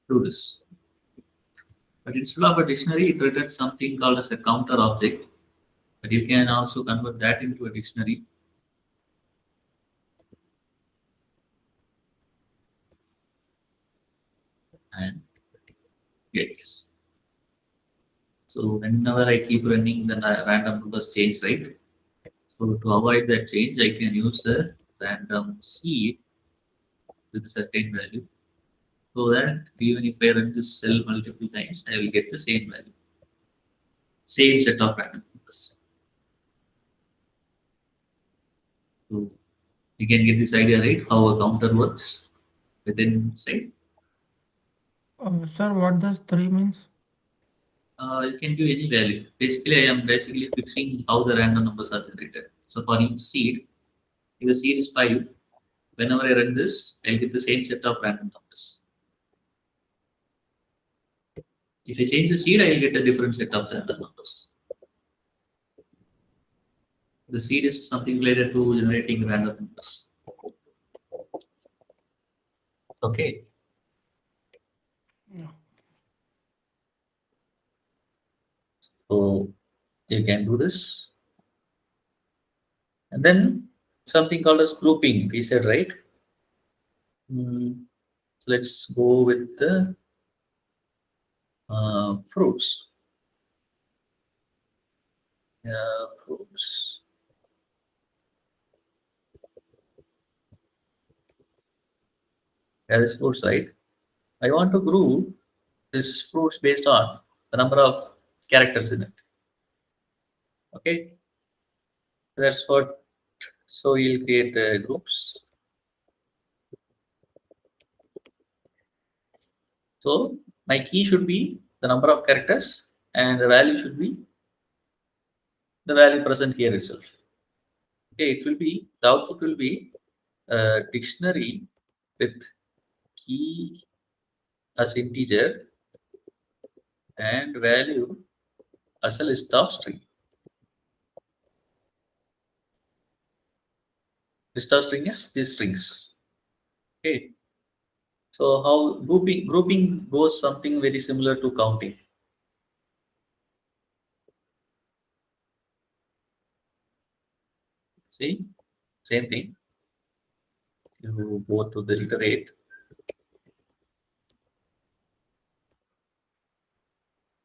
do this. But instead of a dictionary, it returns something called as a counter object. But you can also convert that into a dictionary and get this. So whenever I keep running, then random numbers change, right? So to avoid that change, I can use the random seed with a certain value. So that even if I run this cell multiple times, I will get the same value, same set of random numbers. So you can get this idea, right? How a counter works within site. Sir, what does 3 means? You can give any value. Basically, I am basically fixing how the random numbers are generated. So for each seed, if the seed is 5, whenever I run this, I'll get the same set of random numbers. If I change the seed, I'll get a different set of random numbers. The seed is something related to generating random numbers. Okay. So you can do this. And then something called as grouping, we said, right? So let's go with the fruits. Yeah, fruits. There is fruits, right? I want to group this fruits based on the number of characters in it. Okay, that's what. So you'll create the groups. So my key should be the number of characters, and the value should be the value present here itself. Okay, it will be, the output will be a dictionary with key as integer and value as a list of string. List of string is these strings. Okay. So how grouping goes something very similar to counting. See, same thing. You go to the iterate.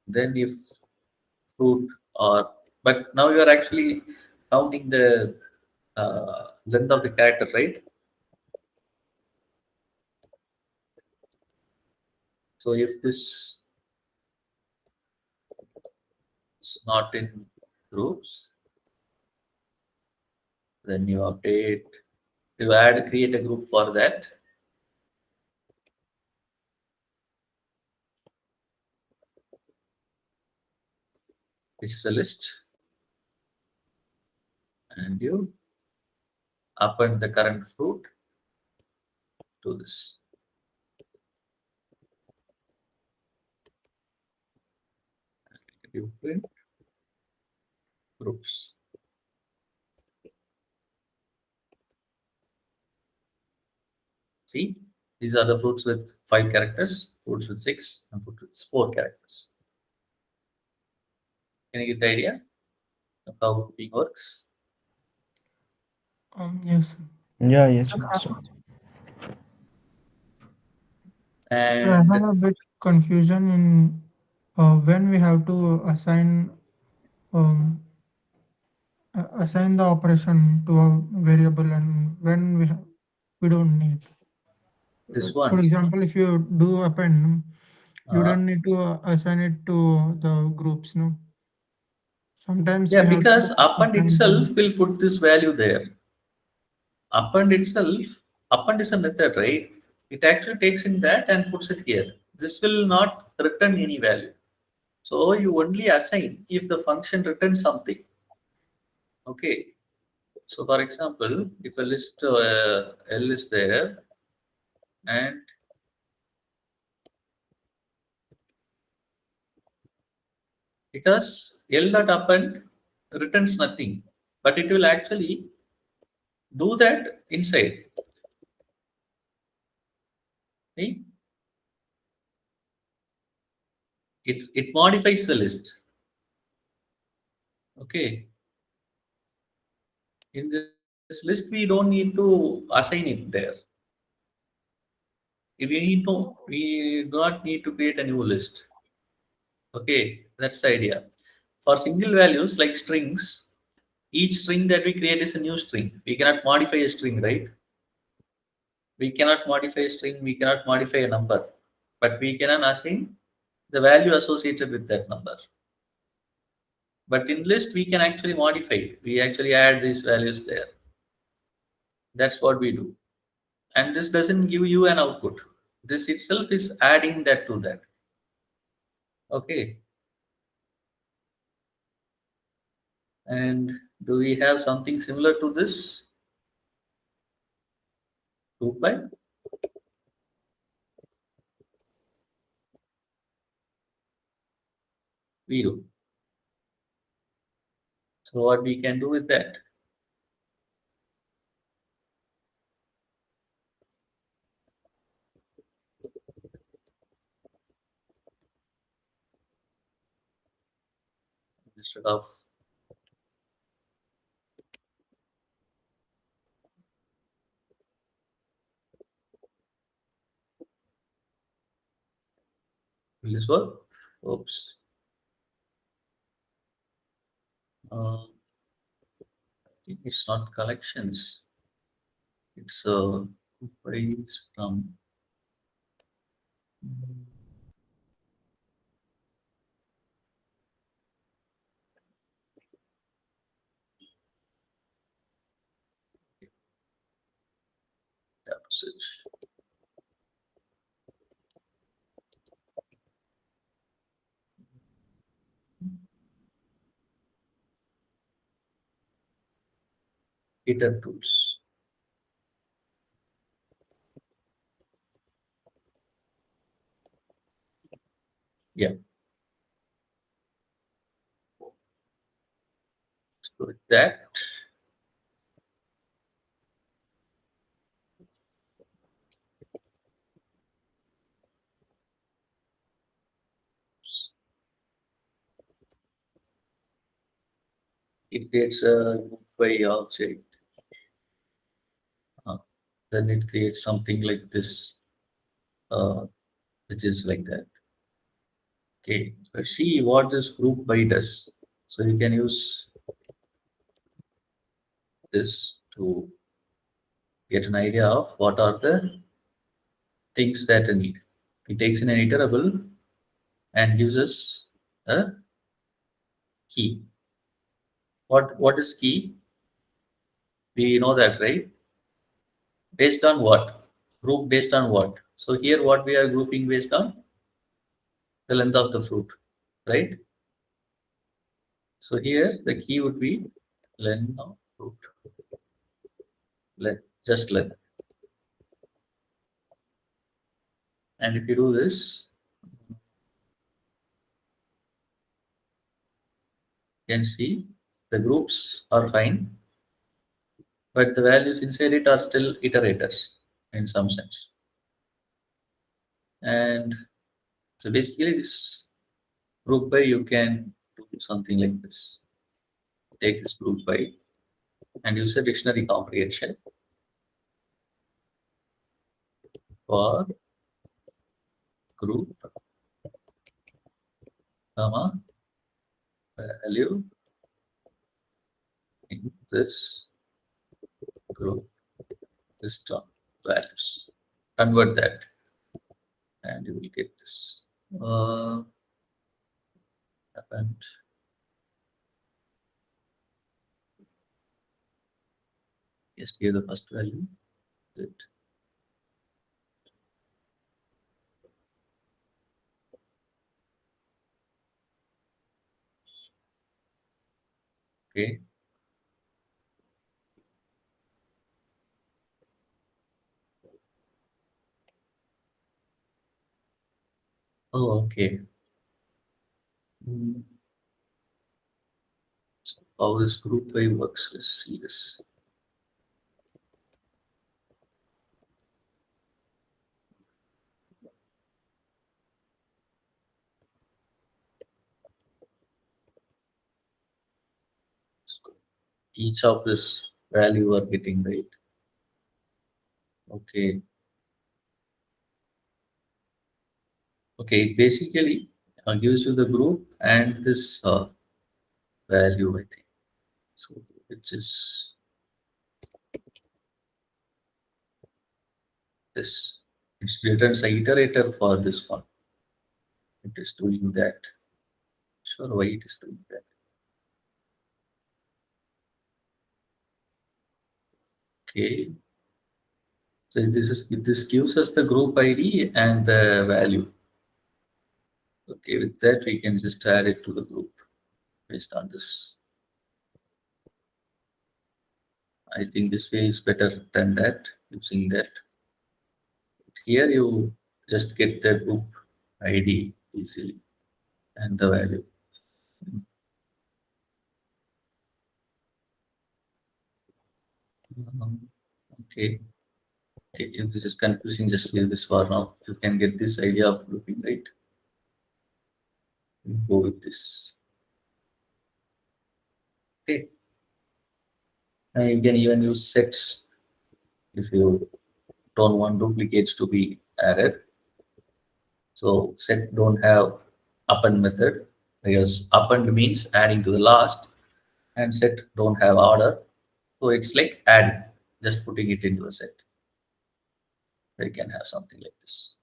Then if fruit or, but now you are actually counting the length of the character, right? So if this is not in groups, then you update, you add, create a group for that. Which is a list. And you append the current fruit to this. You print groups. See, these are the fruits with 5 characters, fruits with 6, and fruits with 4 characters. Can you get the idea of how grouping works? Yes. Yeah, yes, Sir, yes. sir, I And have a bit confusion in when we have to um, assign the operation to a variable and when we don't need. this For one, example, if you do append, You don't need to assign it to the groups, no? Sometimes Yeah, we have because to append assign itself them. will put this value there. Append itself, append is a method, right? It actually takes in that and puts it here. This will not return any value. So you only assign if the function returns something. Okay. So for example, if a list L is there and because L dot append returns nothing, but it will actually do that inside. See? It modifies the list. Okay. In this list, we don't need to assign it there. If we do not need to create a new list. Okay, that's the idea. For single values like strings, each string that we create is a new string. We cannot modify a string, right? We cannot modify a string, we cannot modify a number, but we can assign the value associated with that number. But in list, we can actually modify it. We actually add these values there. That's what we do. And this doesn't give you an output. This itself is adding that to that. Okay. And do we have something similar to this? Group by? We do. So what we can do with that? Instead of will this work? Oops. It's not collections. It's praise from usage. Iter tools. Yeah. So with that, it creates a group by object. Then it creates something like this, which is like that. Okay, let's see what this group by does. So you can use this to get an idea of what are the things that it need. It takes in an iterable and gives us a key. What is key? We know that, right? Based on what? Group based on what? So here what we are grouping based on the length of the fruit, right? So here the key would be length of fruit. Just length. And if you do this, you can see the groups are fine, but the values inside it are still iterators in some sense. And so basically this group by you can do something like this. Take this group by and use a dictionary comprehension for group, comma, value in this group system values. Convert that and you will get this. Happened. Yes, give the first value. Good. Okay. Oh, okay. So how this group by works? Let's see this. So each of this value are getting right. Okay. Okay. It basically gives you the group and this value, I think. So which is this. It's returns a iterator for this one. It is doing that. Sure, why it is doing that. Okay. So this gives us the group ID and the value. Okay, with that we can just add it to the group based on this. I think this way is better than that, using that. Here you just get the group ID easily and the value. Okay. Okay, if this is confusing, just leave this for now. You can get this idea of grouping, right? Go with this. Okay. And you can even use sets if you don't want duplicates to be added. So set don't have append method because append means adding to the last, and set don't have order. So it's like adding, just putting it into a set. You can have something like this.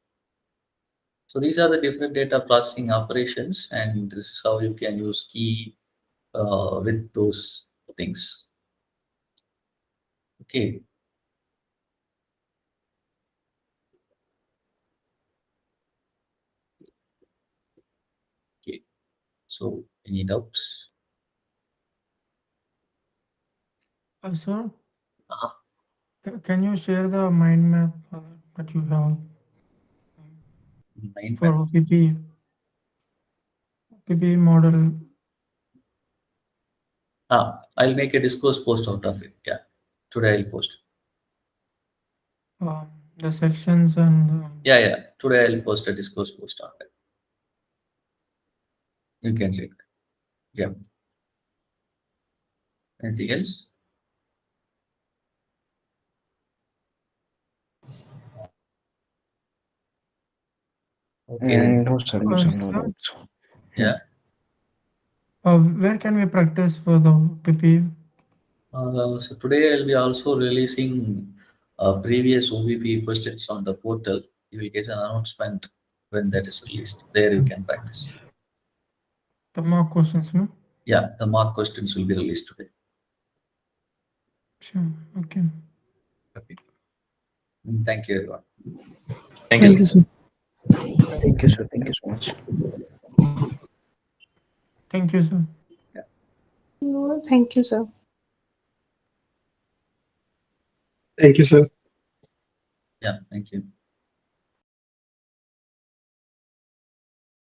So these are the different data processing operations, and this is how you can use key with those things. Okay. Okay. So any doubts? Sir, Uh-huh. can you share the mind map that you have Mind for map. PPE model? I'll make a discourse post out of it. Yeah. Today I'll post. The sections and Yeah. Today I'll post a discourse post on that. You can check. Yeah. Anything else? Okay then. No, sir, no, sir, no sir, doubts. Yeah. where can we practice for the PPE? So today I'll be also releasing previous OVP questions on the portal. You will get an announcement when that is released. There you can practice. The mock questions, no? Yeah, the mock questions will be released today. Sure. Okay. Okay. Thank you, everyone. Thank you, Thank you, sir. sir. Thank you, sir. Thank you so much. Thank you, sir. Thank you, sir. Thank you, sir. Yeah, thank you.